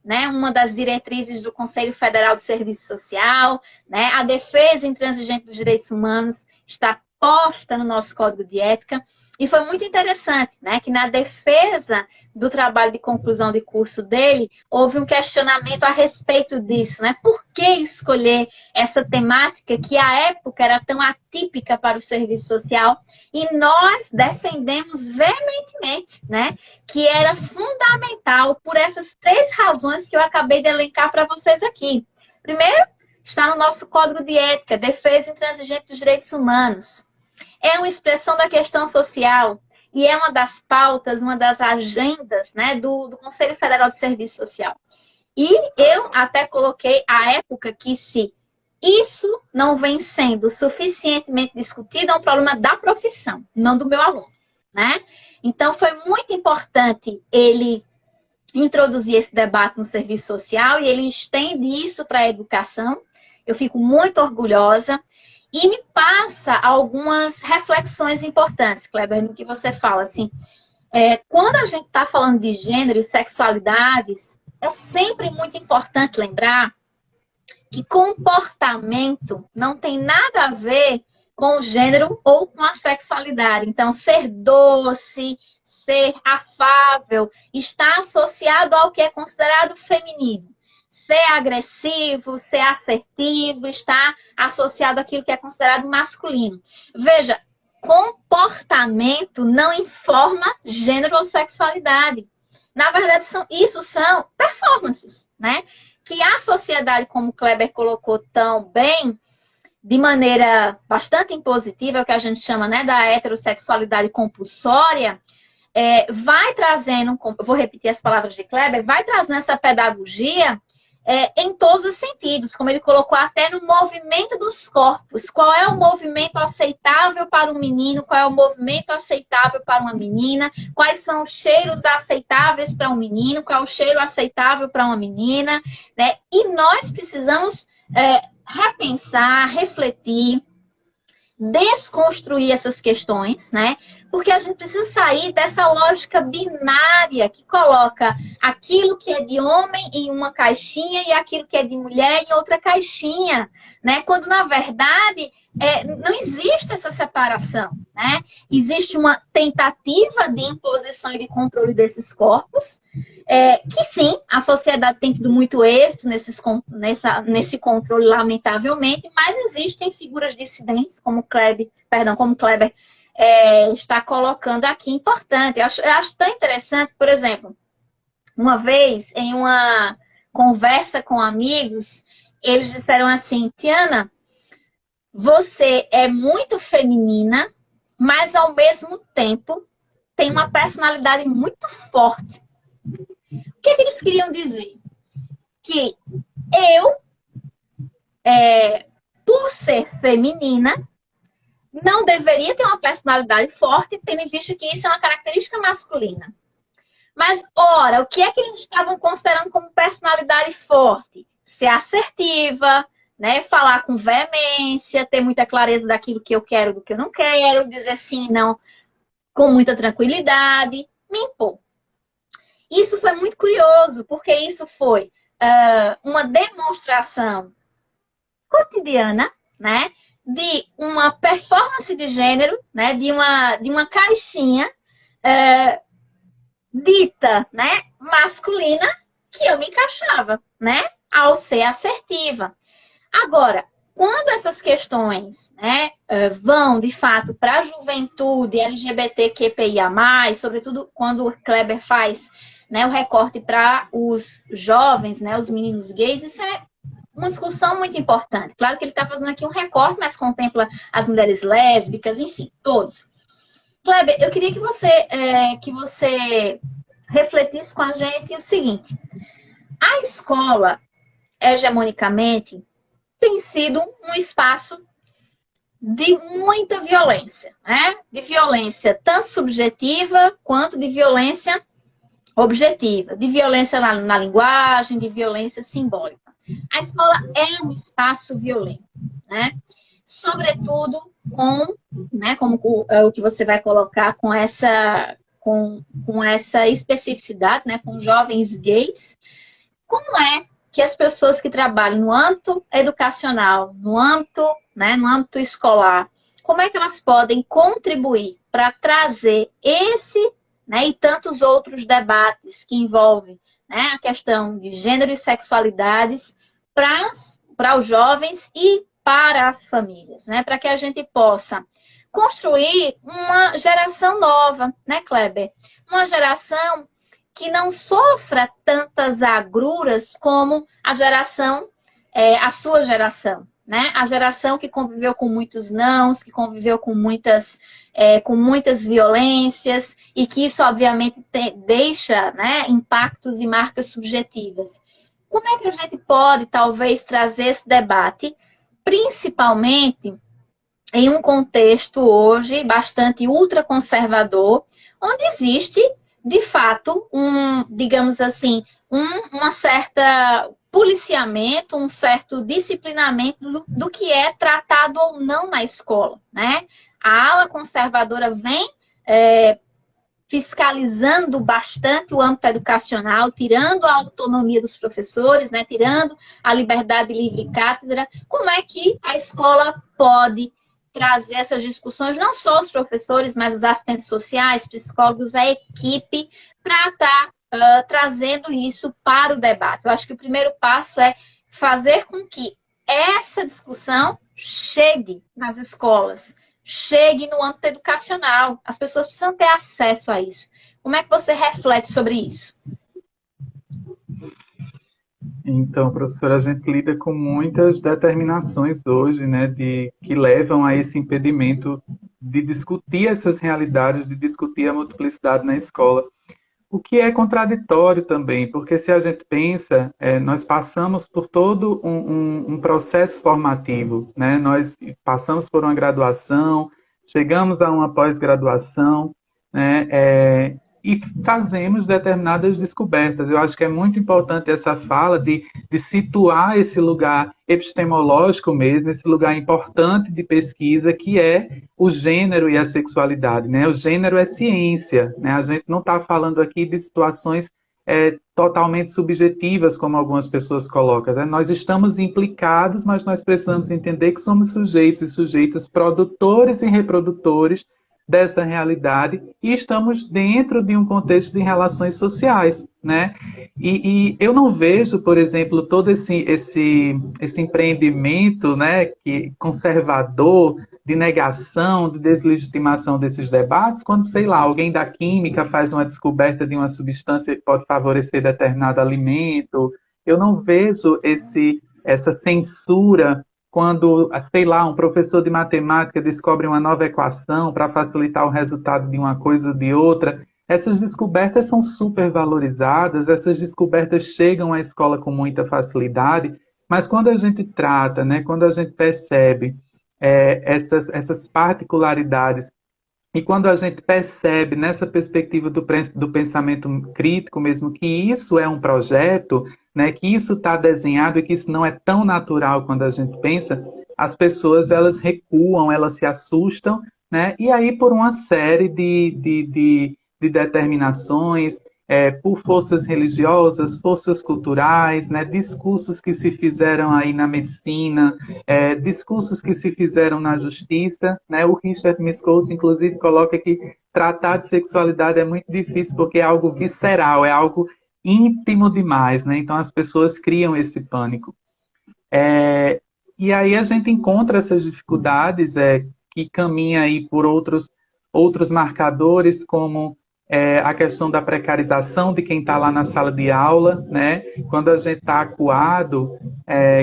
né, uma das diretrizes do Conselho Federal do Serviço Social, né, a defesa intransigente dos direitos humanos está posta no nosso Código de Ética. E foi muito interessante, né, que na defesa do trabalho de conclusão de curso dele, houve um questionamento a respeito disso, né? Por que escolher essa temática que à época era tão atípica para o serviço social? E nós defendemos veementemente, né, que era fundamental por essas 3 razões que eu acabei de elencar para vocês aqui. Primeiro, está no nosso Código de Ética, defesa intransigente dos direitos humanos. É uma expressão da questão social e é uma das pautas, uma das agendas, né, do Conselho Federal de Serviço Social. E eu até coloquei a época que se isso não vem sendo suficientemente discutido, é um problema da profissão, não do meu aluno, né? Então, foi muito importante ele introduzir esse debate no serviço social e ele estende isso para a educação. Eu fico muito orgulhosa. E me passa algumas reflexões importantes, Kleber, no que você fala. Assim, quando a gente está falando de gênero e sexualidades, é sempre muito importante lembrar que comportamento não tem nada a ver com o gênero ou com a sexualidade. Então, ser doce, ser afável, está associado ao que é considerado feminino. Ser agressivo, ser assertivo, está associado àquilo que é considerado masculino. Veja, comportamento não informa gênero ou sexualidade. Na verdade, isso são performances, né? Que a sociedade, como o Kleber colocou tão bem, de maneira bastante impositiva, é o que a gente chama, né, da heterossexualidade compulsória, vai trazendo, vou repetir as palavras de Kleber, vai trazendo essa pedagogia em todos os sentidos, como ele colocou até no movimento dos corpos. Qual é o movimento aceitável para um menino? Qual é o movimento aceitável para uma menina? Quais são os cheiros aceitáveis para um menino? Qual é o cheiro aceitável para uma menina? Né? E nós precisamos repensar, refletir, desconstruir essas questões, né? Porque a gente precisa sair dessa lógica binária que coloca aquilo que é de homem em uma caixinha e aquilo que é de mulher em outra caixinha, né? Quando, na verdade, não existe essa separação, né? Existe uma tentativa de imposição e de controle desses corpos, que sim, a sociedade tem tido muito êxito nesse controle, lamentavelmente, mas existem figuras dissidentes, como Kleber está colocando aqui, importante. Eu acho tão interessante, por exemplo, Uma vez, em uma conversa com amigos, eles disseram assim: Tiana, você é muito feminina, mas ao mesmo tempo tem uma personalidade muito forte. O que eles queriam dizer? Que eu, por ser feminina, não deveria ter uma personalidade forte, tendo em vista que isso é uma característica masculina. Mas, ora, o que é que eles estavam considerando como personalidade forte? Ser assertiva, né? Falar com veemência, ter muita clareza daquilo que eu quero, do que eu não quero, dizer sim e não com muita tranquilidade, me impor. Isso foi muito curioso, porque isso foi uma demonstração cotidiana, né? De uma performance de gênero, né? De uma caixinha dita, né? Masculina, que eu me encaixava, né? Ao ser assertiva. Agora, quando essas questões, né, vão, de fato, para a juventude LGBTQIA+, sobretudo quando o Kleber faz, né, o recorte para os jovens, né, os meninos gays, isso é uma discussão muito importante. Claro que ele está fazendo aqui um recorte, mas contempla as mulheres lésbicas, enfim, todos. Kleber, eu queria que você refletisse com a gente o seguinte: a escola, hegemonicamente, tem sido um espaço de muita violência, né? De violência tanto subjetiva quanto de violência objetiva, de violência na linguagem, de violência simbólica. A escola é um espaço violento, né? Sobretudo como o que você vai colocar com essa especificidade, né? Com jovens gays. Como é que as pessoas que trabalham no âmbito educacional, no âmbito escolar, como é que elas podem contribuir para trazer esse, né, e tantos outros debates que envolvem, né, a questão de gênero e sexualidades para os jovens e para as famílias, né, para que a gente possa construir uma geração nova, né, Kleber? Uma geração que não sofra tantas agruras como a sua geração, né? A geração que conviveu com muitos nãos, que conviveu com muitas violências e que isso, obviamente, deixa, né, impactos e marcas subjetivas. Como é que a gente pode, talvez, trazer esse debate, principalmente em um contexto hoje bastante ultraconservador, onde existe de fato, digamos assim, uma certa policiamento, um certo disciplinamento do que é tratado ou não na escola, né? A ala conservadora vem fiscalizando bastante o âmbito educacional, tirando a autonomia dos professores, né? Tirando a liberdade de livre cátedra. Como é que a escola pode trazer essas discussões, não só os professores, mas os assistentes sociais, psicólogos, a equipe, para estar trazendo isso para o debate? Eu acho que o primeiro passo é fazer com que essa discussão chegue nas escolas, chegue no âmbito educacional. As pessoas precisam ter acesso a isso. Como é que você reflete sobre isso? Então, professora, a gente lida com muitas determinações hoje, né, que levam a esse impedimento de discutir essas realidades, de discutir a multiplicidade na escola. O que é contraditório também, porque se a gente pensa, nós passamos por todo um processo formativo, né? Nós passamos por uma graduação, chegamos a uma pós-graduação, né? E fazemos determinadas descobertas. Eu acho que é muito importante essa fala de situar esse lugar epistemológico mesmo, esse lugar importante de pesquisa, que é o gênero e a sexualidade, né? O gênero é ciência, né? A gente não está falando aqui de situações totalmente subjetivas, como algumas pessoas colocam, né? Nós estamos implicados, mas nós precisamos entender que somos sujeitos e sujeitas, produtores e reprodutores dessa realidade, e estamos dentro de um contexto de relações sociais, né? E eu não vejo, por exemplo, todo esse empreendimento, né, conservador de negação, de deslegitimação desses debates, quando, sei lá, alguém da química faz uma descoberta de uma substância que pode favorecer determinado alimento. Eu não vejo essa censura quando, sei lá, um professor de matemática descobre uma nova equação para facilitar o resultado de uma coisa ou de outra. Essas descobertas são super valorizadas, essas descobertas chegam à escola com muita facilidade, mas quando a gente trata, né, quando a gente percebe essas particularidades e quando a gente percebe nessa perspectiva do pensamento crítico mesmo que isso é um projeto, né, que isso está desenhado e que isso não é tão natural quando a gente pensa, as pessoas elas recuam, elas se assustam, né, e aí por uma série de determinações, por forças religiosas, forças culturais, né, discursos que se fizeram aí na medicina, discursos que se fizeram na justiça, né? O Richard Miscout, inclusive, coloca que tratar de sexualidade é muito difícil porque é algo visceral, é algo íntimo demais, né? Então as pessoas criam esse pânico. E aí a gente encontra essas dificuldades que caminha aí por outros marcadores, como a questão da precarização de quem está lá na sala de aula, né? Quando a gente está acuado,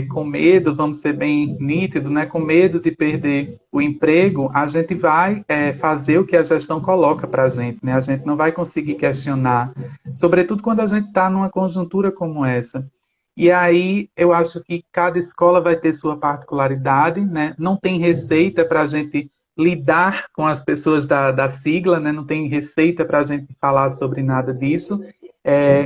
com medo, vamos ser bem nítido, né? Com medo de perder o emprego, a gente vai fazer o que a gestão coloca para a gente, né? A gente não vai conseguir questionar, sobretudo quando a gente está numa conjuntura como essa. E aí eu acho que cada escola vai ter sua particularidade, né? Não tem receita para a gente lidar com as pessoas da sigla, né? Não tem receita para a gente falar sobre nada disso,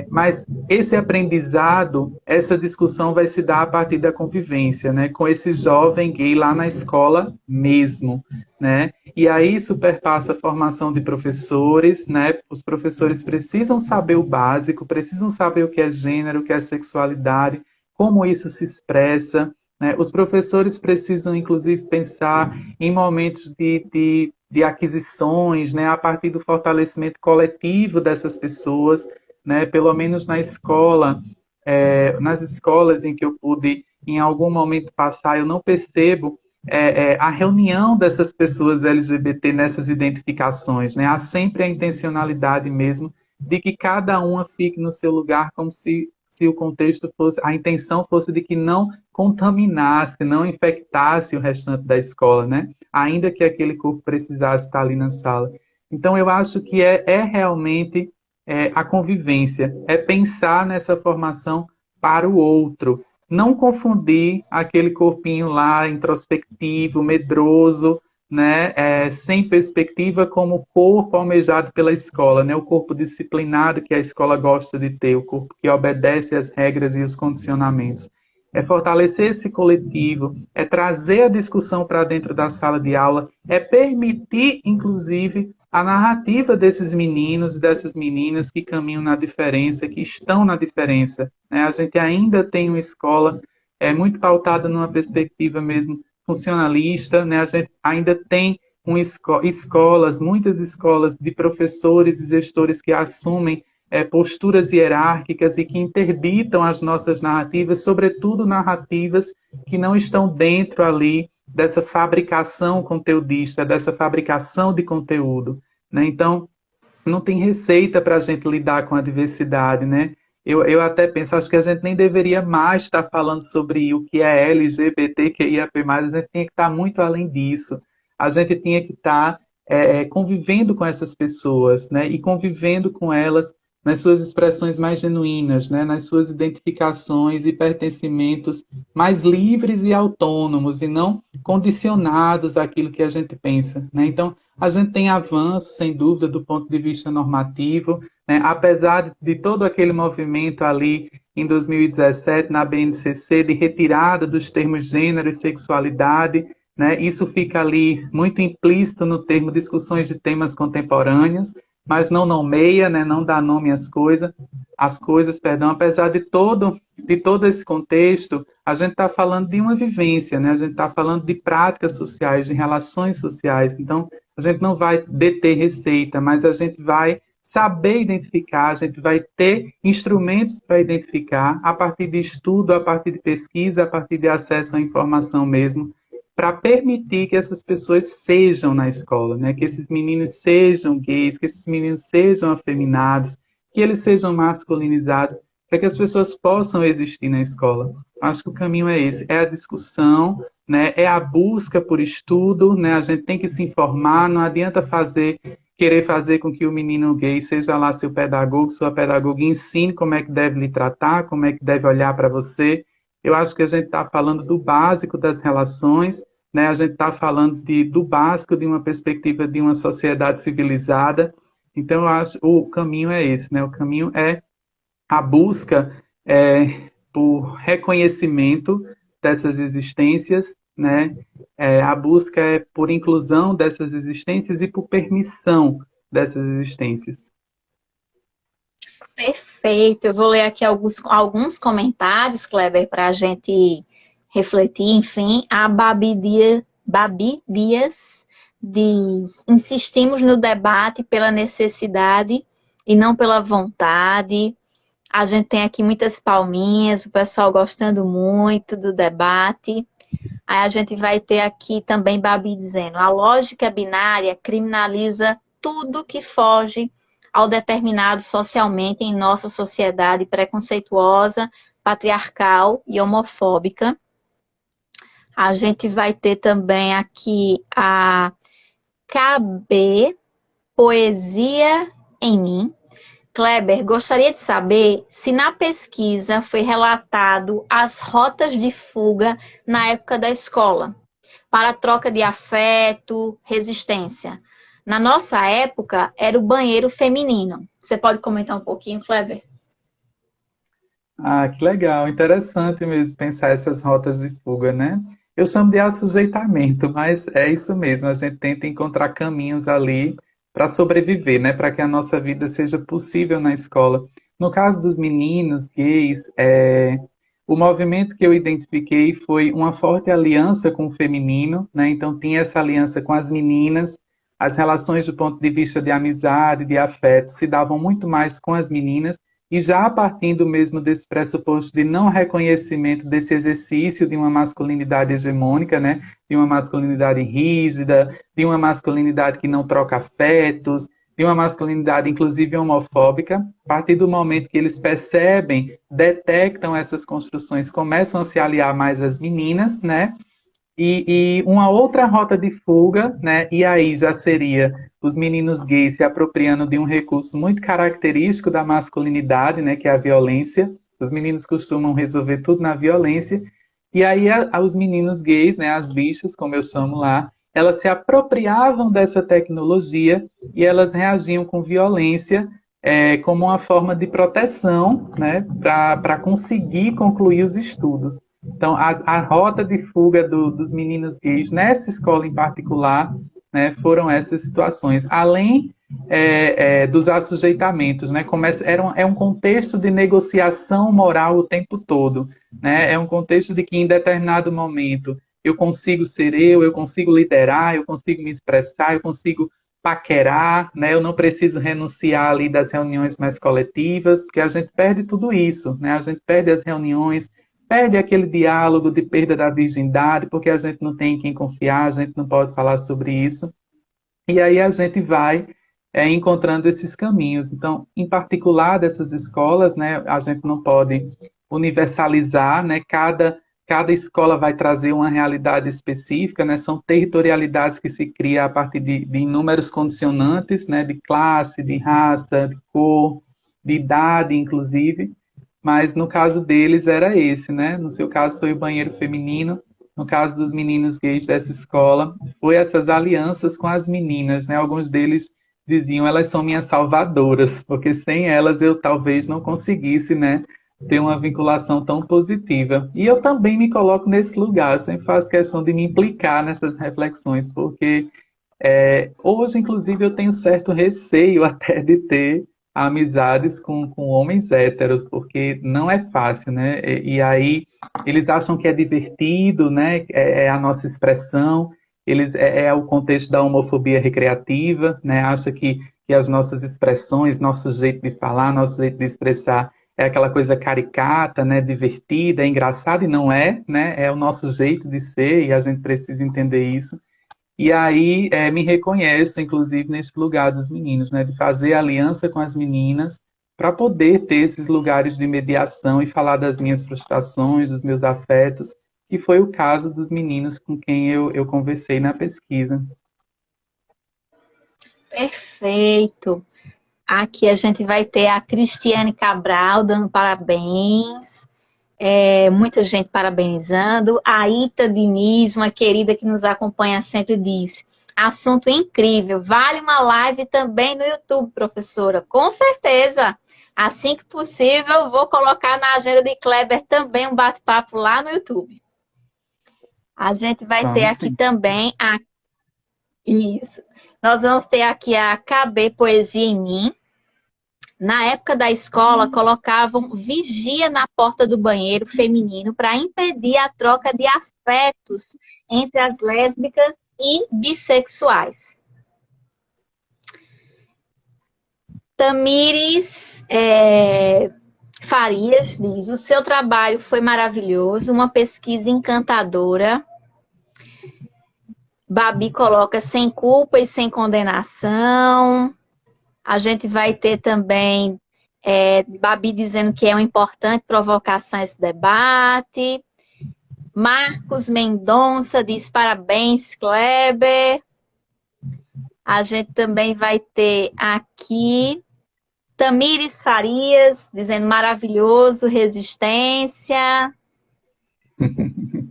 mas esse aprendizado, essa discussão vai se dar a partir da convivência, né? Com esse jovem gay lá na escola mesmo, né? E aí isso perpassa a formação de professores, né? Os professores precisam saber o básico, precisam saber o que é gênero, o que é sexualidade, como isso se expressa, né? Os professores precisam, inclusive, pensar em momentos de aquisições, né? A partir do fortalecimento coletivo dessas pessoas, né? Pelo menos na escola, nas escolas em que eu pude, em algum momento passar, eu não percebo a reunião dessas pessoas LGBT nessas identificações, né? Há sempre a intencionalidade mesmo de que cada uma fique no seu lugar como se o contexto fosse, a intenção fosse de que não contaminasse, não infectasse o restante da escola, né? Ainda que aquele corpo precisasse estar ali na sala. Então, eu acho que é realmente a convivência, é pensar nessa formação para o outro, não confundir aquele corpinho lá introspectivo, medroso, né, sem perspectiva como o corpo almejado pela escola, né, o corpo disciplinado que a escola gosta de ter, o corpo que obedece às regras e os condicionamentos. É fortalecer esse coletivo, é trazer a discussão para dentro da sala de aula, é permitir, inclusive, a narrativa desses meninos e dessas meninas que caminham na diferença, que estão na diferença, né? A gente ainda tem uma escola muito pautada numa perspectiva mesmo funcionalista, né? A gente ainda tem escolas, muitas escolas de professores e gestores que assumem posturas hierárquicas e que interditam as nossas narrativas, sobretudo narrativas que não estão dentro ali dessa fabricação conteudista, dessa fabricação de conteúdo, né? Então, não tem receita para a gente lidar com a diversidade, né? Eu até penso, acho que a gente nem deveria mais estar falando sobre o que é LGBTQIAP+, a gente tinha que estar muito além disso. A gente tinha que estar convivendo com essas pessoas, né? E convivendo com elas nas suas expressões mais genuínas, né? Nas suas identificações e pertencimentos mais livres e autônomos, e não condicionados àquilo que a gente pensa, né? Então, a gente tem avanço, sem dúvida, do ponto de vista normativo, né? Apesar de todo aquele movimento ali em 2017, na BNCC, de retirada dos termos gênero e sexualidade, né? Isso fica ali muito implícito no termo discussões de temas contemporâneos, mas não nomeia, né? Não dá nome às coisas, apesar de todo esse contexto, a gente está falando de uma vivência, né? A gente está falando de práticas sociais, de relações sociais. Então, a gente não vai deter receita, mas a gente vai saber identificar, a gente vai ter instrumentos para identificar a partir de estudo, a partir de pesquisa, a partir de acesso à informação mesmo. para permitir que essas pessoas sejam na escola, né? Que esses meninos sejam gays, que esses meninos sejam afeminados, que eles sejam masculinizados, para que as pessoas possam existir na escola. Acho que o caminho é esse, é a discussão, né? É a busca por estudo, né? A gente tem que se informar, não adianta querer fazer com que o menino gay seja lá seu pedagogo, sua pedagoga, e ensine como é que deve lhe tratar, como é que deve olhar para você. Eu acho que a gente está falando do básico das relações, né? A gente está falando do básico de uma perspectiva de uma sociedade civilizada. Então, eu acho que o caminho é esse, né? O caminho é a busca por reconhecimento dessas existências, né? A busca é por inclusão dessas existências e por permissão dessas existências. Perfeito. Eu vou ler aqui alguns comentários, Kleber, para a gente refletir. Enfim, a Babi Dias diz: insistimos no debate pela necessidade e não pela vontade. A gente tem aqui muitas palminhas, o pessoal gostando muito do debate. Aí a gente vai ter aqui também Babi dizendo: a lógica binária criminaliza tudo que foge ao determinado socialmente em nossa sociedade preconceituosa, patriarcal e homofóbica. A gente vai ter também aqui a KB Poesia em Mim. Kleber, gostaria de saber se na pesquisa foi relatado as rotas de fuga na época da escola, para troca de afeto, resistência. Na nossa época, era o banheiro feminino. Você pode comentar um pouquinho, Kleber? Ah, que legal, interessante mesmo pensar essas rotas de fuga, né? Eu chamo de assujeitamento, mas é isso mesmo, a gente tenta encontrar caminhos ali para sobreviver, né? Para que a nossa vida seja possível na escola. No caso dos meninos gays, o movimento que eu identifiquei foi uma forte aliança com o feminino, né? Então tinha essa aliança com as meninas, as relações do ponto de vista de amizade, de afeto, se davam muito mais com as meninas, e já partindo mesmo desse pressuposto de não reconhecimento desse exercício de uma masculinidade hegemônica, né? De uma masculinidade rígida, de uma masculinidade que não troca afetos, de uma masculinidade inclusive homofóbica, a partir do momento que eles percebem, detectam essas construções, começam a se aliar mais às meninas, né? E uma outra rota de fuga, né? E aí já seria os meninos gays se apropriando de um recurso muito característico da masculinidade, né? Que é a violência. Os meninos costumam resolver tudo na violência. E aí os meninos gays, né? As bichas, como eu chamo lá, elas se apropriavam dessa tecnologia e elas reagiam com violência, como uma forma de proteção, né? Para conseguir concluir os estudos. Então, a rota de fuga dos meninos gays nessa escola em particular, né, foram essas situações. Além dos assujeitamentos, né, é um contexto de negociação moral o tempo todo. Né, é um contexto de que em determinado momento eu consigo ser eu consigo liderar, eu consigo me expressar, eu consigo paquerar, né, eu não preciso renunciar ali das reuniões mais coletivas, porque a gente perde tudo isso, né, a gente perde as reuniões, perde aquele diálogo de perda da virgindade, porque a gente não tem em quem confiar, a gente não pode falar sobre isso. E aí a gente vai encontrando esses caminhos. Então, em particular dessas escolas, né, a gente não pode universalizar, né, cada escola vai trazer uma realidade específica, né, são territorialidades que se criam a partir de inúmeros condicionantes, né, de classe, de raça, de cor, de idade, inclusive. Mas no caso deles era esse, né? No seu caso foi o banheiro feminino, no caso dos meninos gays dessa escola, foi essas alianças com as meninas, né? Alguns deles diziam, elas são minhas salvadoras, porque sem elas eu talvez não conseguisse, né, ter uma vinculação tão positiva. E eu também me coloco nesse lugar, eu sempre faço questão de me implicar nessas reflexões, porque hoje, inclusive, eu tenho certo receio até de ter amizades com homens héteros, porque não é fácil, né? E aí eles acham que é divertido, né? É a nossa expressão, é o contexto da homofobia recreativa, né? Acha que as nossas expressões, nosso jeito de falar, nosso jeito de expressar é aquela coisa caricata, né, divertida, é engraçada e não é, né, é o nosso jeito de ser e a gente precisa entender isso. E aí me reconheço, inclusive, neste lugar dos meninos, né, de fazer aliança com as meninas para poder ter esses lugares de mediação e falar das minhas frustrações, dos meus afetos, que foi o caso dos meninos com quem eu conversei na pesquisa. Perfeito. Aqui a gente vai ter a Cristiane Cabral dando parabéns. Muita gente parabenizando. A Ita Diniz, uma querida que nos acompanha sempre, diz: assunto incrível, vale uma live também no YouTube, professora. Com certeza. Assim que possível, vou colocar na agenda de Kleber também um bate-papo lá no YouTube. A gente vai ter Vamos aqui sim. também a... Isso. Nós vamos ter aqui a KB Poesia em Mim. Na época da escola, colocavam vigia na porta do banheiro feminino para impedir a troca de afetos entre as lésbicas e bissexuais. Tamires Farias diz: o seu trabalho foi maravilhoso, uma pesquisa encantadora. Babi coloca sem culpa e sem condenação. A gente vai ter também Babi dizendo que é uma importante provocação esse debate. Marcos Mendonça diz parabéns, Kleber. A gente também vai ter aqui Tamires Farias dizendo maravilhoso, resistência.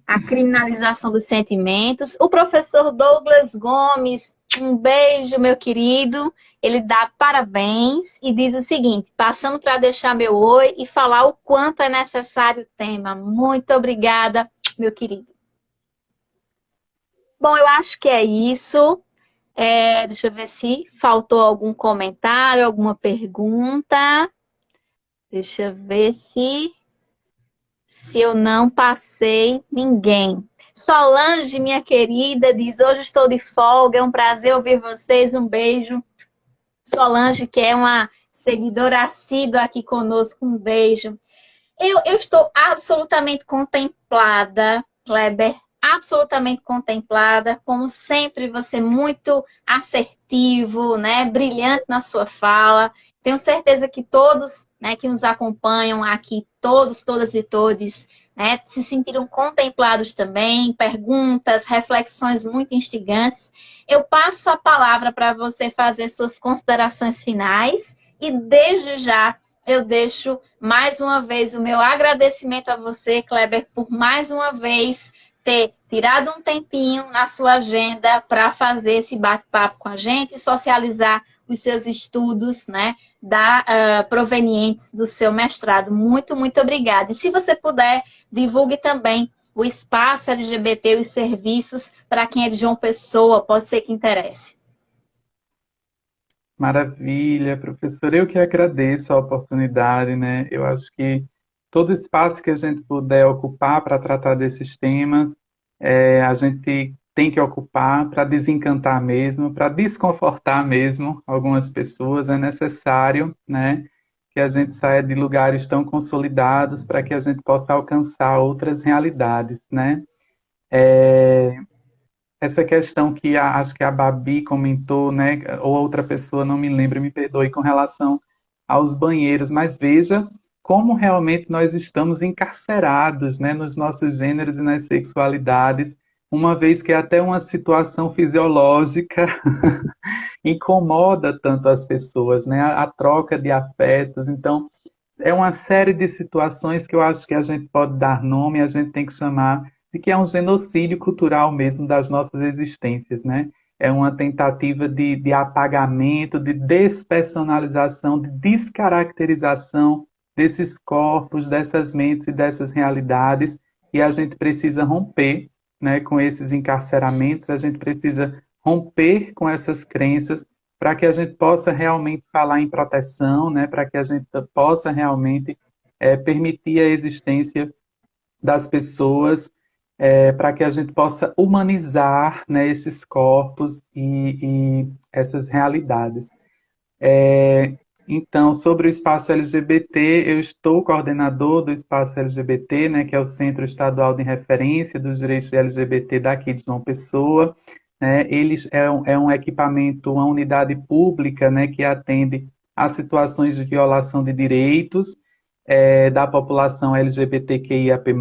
A criminalização dos sentimentos. O professor Douglas Gomes, um beijo, meu querido. Ele dá parabéns e diz o seguinte: passando para deixar meu oi e falar o quanto é necessário o tema. Muito obrigada, meu querido. Bom, eu acho que é isso. Deixa eu ver se faltou algum comentário, alguma pergunta. Deixa eu ver se eu não passei ninguém. Solange, minha querida, diz: hoje estou de folga, é um prazer ouvir vocês, um beijo. Solange, que é uma seguidora assídua aqui conosco, um beijo. Eu estou absolutamente contemplada, Kleber, absolutamente contemplada, como sempre, você muito assertivo, né, brilhante na sua fala. Tenho certeza que todos, né, que nos acompanham aqui, todos, todas e todes, né, se sentiram contemplados também, perguntas, reflexões muito instigantes. Eu passo a palavra para você fazer suas considerações finais e desde já eu deixo mais uma vez o meu agradecimento a você, Kleber, por mais uma vez ter tirado um tempinho na sua agenda para fazer esse bate-papo com a gente e socializar os seus estudos, né, provenientes do seu mestrado. Muito, muito obrigada. E se você puder, divulgue também o espaço LGBT e os serviços para quem é de João Pessoa, pode ser que interesse. Maravilha, professor. Eu que agradeço a oportunidade, né? Eu acho que todo espaço que a gente puder ocupar para tratar desses temas, a gente tem que ocupar para desencantar mesmo, para desconfortar mesmo algumas pessoas. É necessário, né, que a gente saia de lugares tão consolidados para que a gente possa alcançar outras realidades, né? Essa questão que acho que a Babi comentou, né, ou outra pessoa, não me lembro, me perdoe, com relação aos banheiros, mas veja como realmente nós estamos encarcerados, né, nos nossos gêneros e nas sexualidades, uma vez que até uma situação fisiológica incomoda tanto as pessoas, né, a troca de afetos. Então, é uma série de situações que eu acho que a gente pode dar nome, a gente tem que chamar de que é um genocídio cultural mesmo das nossas existências, né? É uma tentativa de apagamento, de despersonalização, de descaracterização desses corpos, dessas mentes e dessas realidades, e a gente precisa romper, né, com esses encarceramentos, a gente precisa romper com essas crenças para que a gente possa realmente falar em proteção, né, para que a gente possa realmente permitir a existência das pessoas, para que a gente possa humanizar, né, esses corpos e essas realidades. Então, sobre o Espaço LGBT, eu estou coordenador do Espaço LGBT, né, que é o Centro Estadual de Referência dos Direitos LGBT daqui de João Pessoa. Né, eles é um equipamento, uma unidade pública, né, que atende a situações de violação de direitos da população LGBTQIAP+,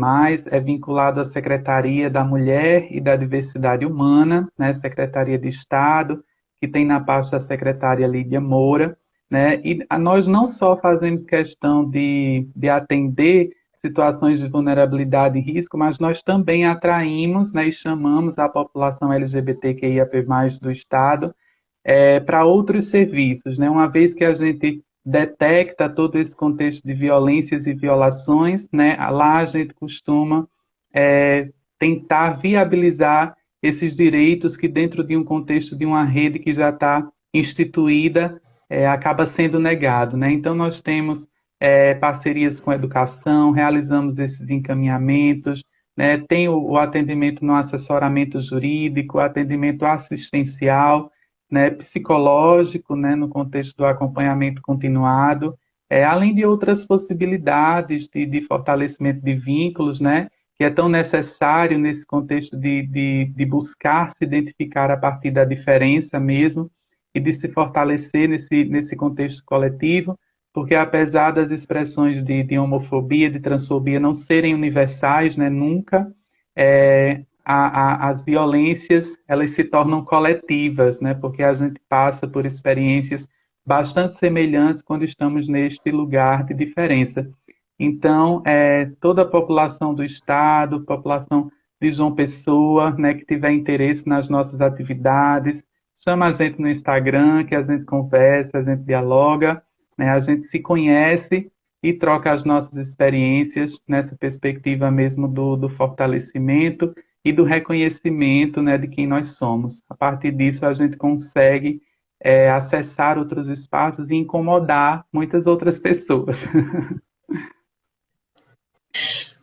é vinculado à Secretaria da Mulher e da Diversidade Humana, né, Secretaria de Estado, que tem na pasta a secretária Lídia Moura, né? E nós não só fazemos questão de atender situações de vulnerabilidade e risco, mas nós também atraímos, né, e chamamos a população LGBTQIAP+, do Estado para outros serviços, né? Uma vez que a gente detecta todo esse contexto de violências e violações, né? Lá a gente costuma tentar viabilizar esses direitos que dentro de um contexto de uma rede que já está instituída, acaba sendo negado, né? Então nós temos parcerias com a educação, realizamos esses encaminhamentos, né? Tem o atendimento no assessoramento jurídico, atendimento assistencial, né, psicológico, né, no contexto do acompanhamento continuado, além de outras possibilidades de fortalecimento de vínculos, né, que é tão necessário nesse contexto de buscar se identificar a partir da diferença mesmo e de se fortalecer nesse contexto coletivo, porque apesar das expressões de homofobia, de transfobia não serem universais, né, nunca, as violências elas se tornam coletivas, né? Porque a gente passa por experiências bastante semelhantes quando estamos neste lugar de diferença. Então, toda a população do Estado, população de João Pessoa, né, que tiver interesse nas nossas atividades, chama a gente no Instagram, que a gente conversa, a gente dialoga, né, a gente se conhece e troca as nossas experiências nessa perspectiva mesmo do fortalecimento e do reconhecimento, né, de quem nós somos. A partir disso, a gente consegue acessar outros espaços e incomodar muitas outras pessoas.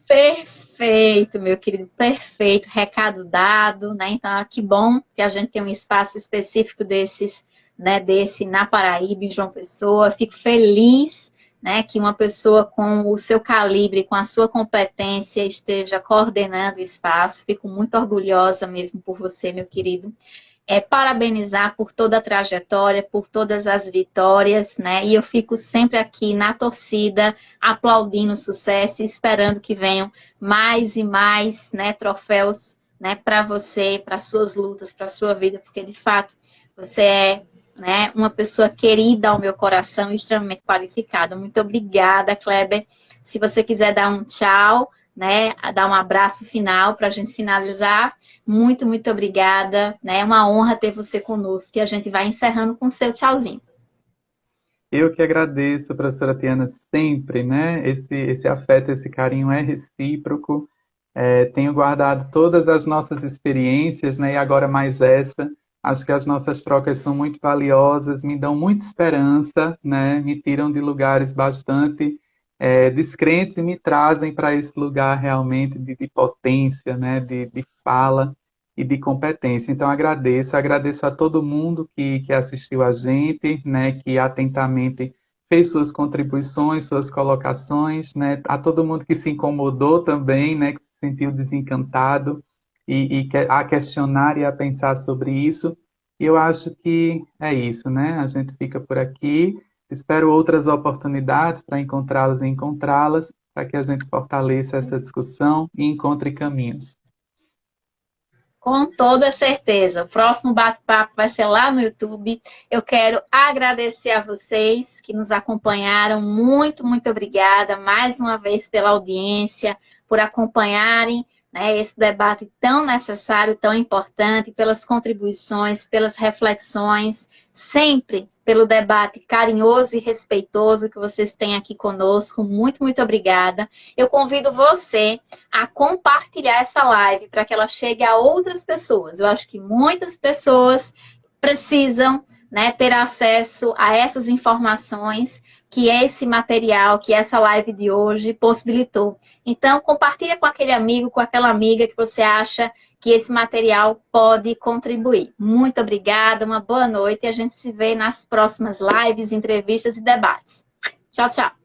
Perfeito, meu querido, perfeito, recado dado, né? Então, que bom que a gente tem um espaço específico desses, né, desse na Paraíba, em João Pessoa. Fico feliz, né, que uma pessoa com o seu calibre, com a sua competência, esteja coordenando o espaço. Fico muito orgulhosa mesmo por você, meu querido. Parabenizar por toda a trajetória, por todas as vitórias, né? E eu fico sempre aqui na torcida, aplaudindo o sucesso e esperando que venham mais e mais, né, troféus, né, para você, para suas lutas, para sua vida, porque de fato você é, né, uma pessoa querida ao meu coração e extremamente qualificada. Muito obrigada, Kleber. Se você quiser dar um tchau, né, dar um abraço final para a gente finalizar. Muito, muito obrigada. Né? É uma honra ter você conosco. E a gente vai encerrando com o seu tchauzinho. Eu que agradeço, professora Tiana, sempre, né? Esse afeto, esse carinho é recíproco. Tenho guardado todas as nossas experiências, né? E agora mais essa. Acho que as nossas trocas são muito valiosas, me dão muita esperança, né? Me tiram de lugares bastante descrentes e me trazem para esse lugar realmente de potência, né? De fala e de competência. Então, agradeço a todo mundo que assistiu a gente, né? Que atentamente fez suas contribuições, suas colocações, né? A todo mundo que se incomodou também, né? Que se sentiu desencantado a questionar e a pensar sobre isso. E eu acho que é isso, né? A gente fica por aqui. Espero outras oportunidades para encontrá-los e encontrá-las, para que a gente fortaleça essa discussão e encontre caminhos. Com toda certeza. O próximo bate-papo vai ser lá no YouTube. Eu quero agradecer a vocês que nos acompanharam. Muito, muito obrigada mais uma vez pela audiência, por acompanharem, né, esse debate tão necessário, tão importante, pelas contribuições, pelas reflexões, sempre pelo debate carinhoso e respeitoso que vocês têm aqui conosco. Muito, muito obrigada. Eu convido você a compartilhar essa live para que ela chegue a outras pessoas. Eu acho que muitas pessoas precisam, né, ter acesso a essas informações que esse material, que essa live de hoje possibilitou. Então, compartilha com aquele amigo, com aquela amiga que você acha que esse material pode contribuir. Muito obrigada, uma boa noite e a gente se vê nas próximas lives, entrevistas e debates. Tchau, tchau.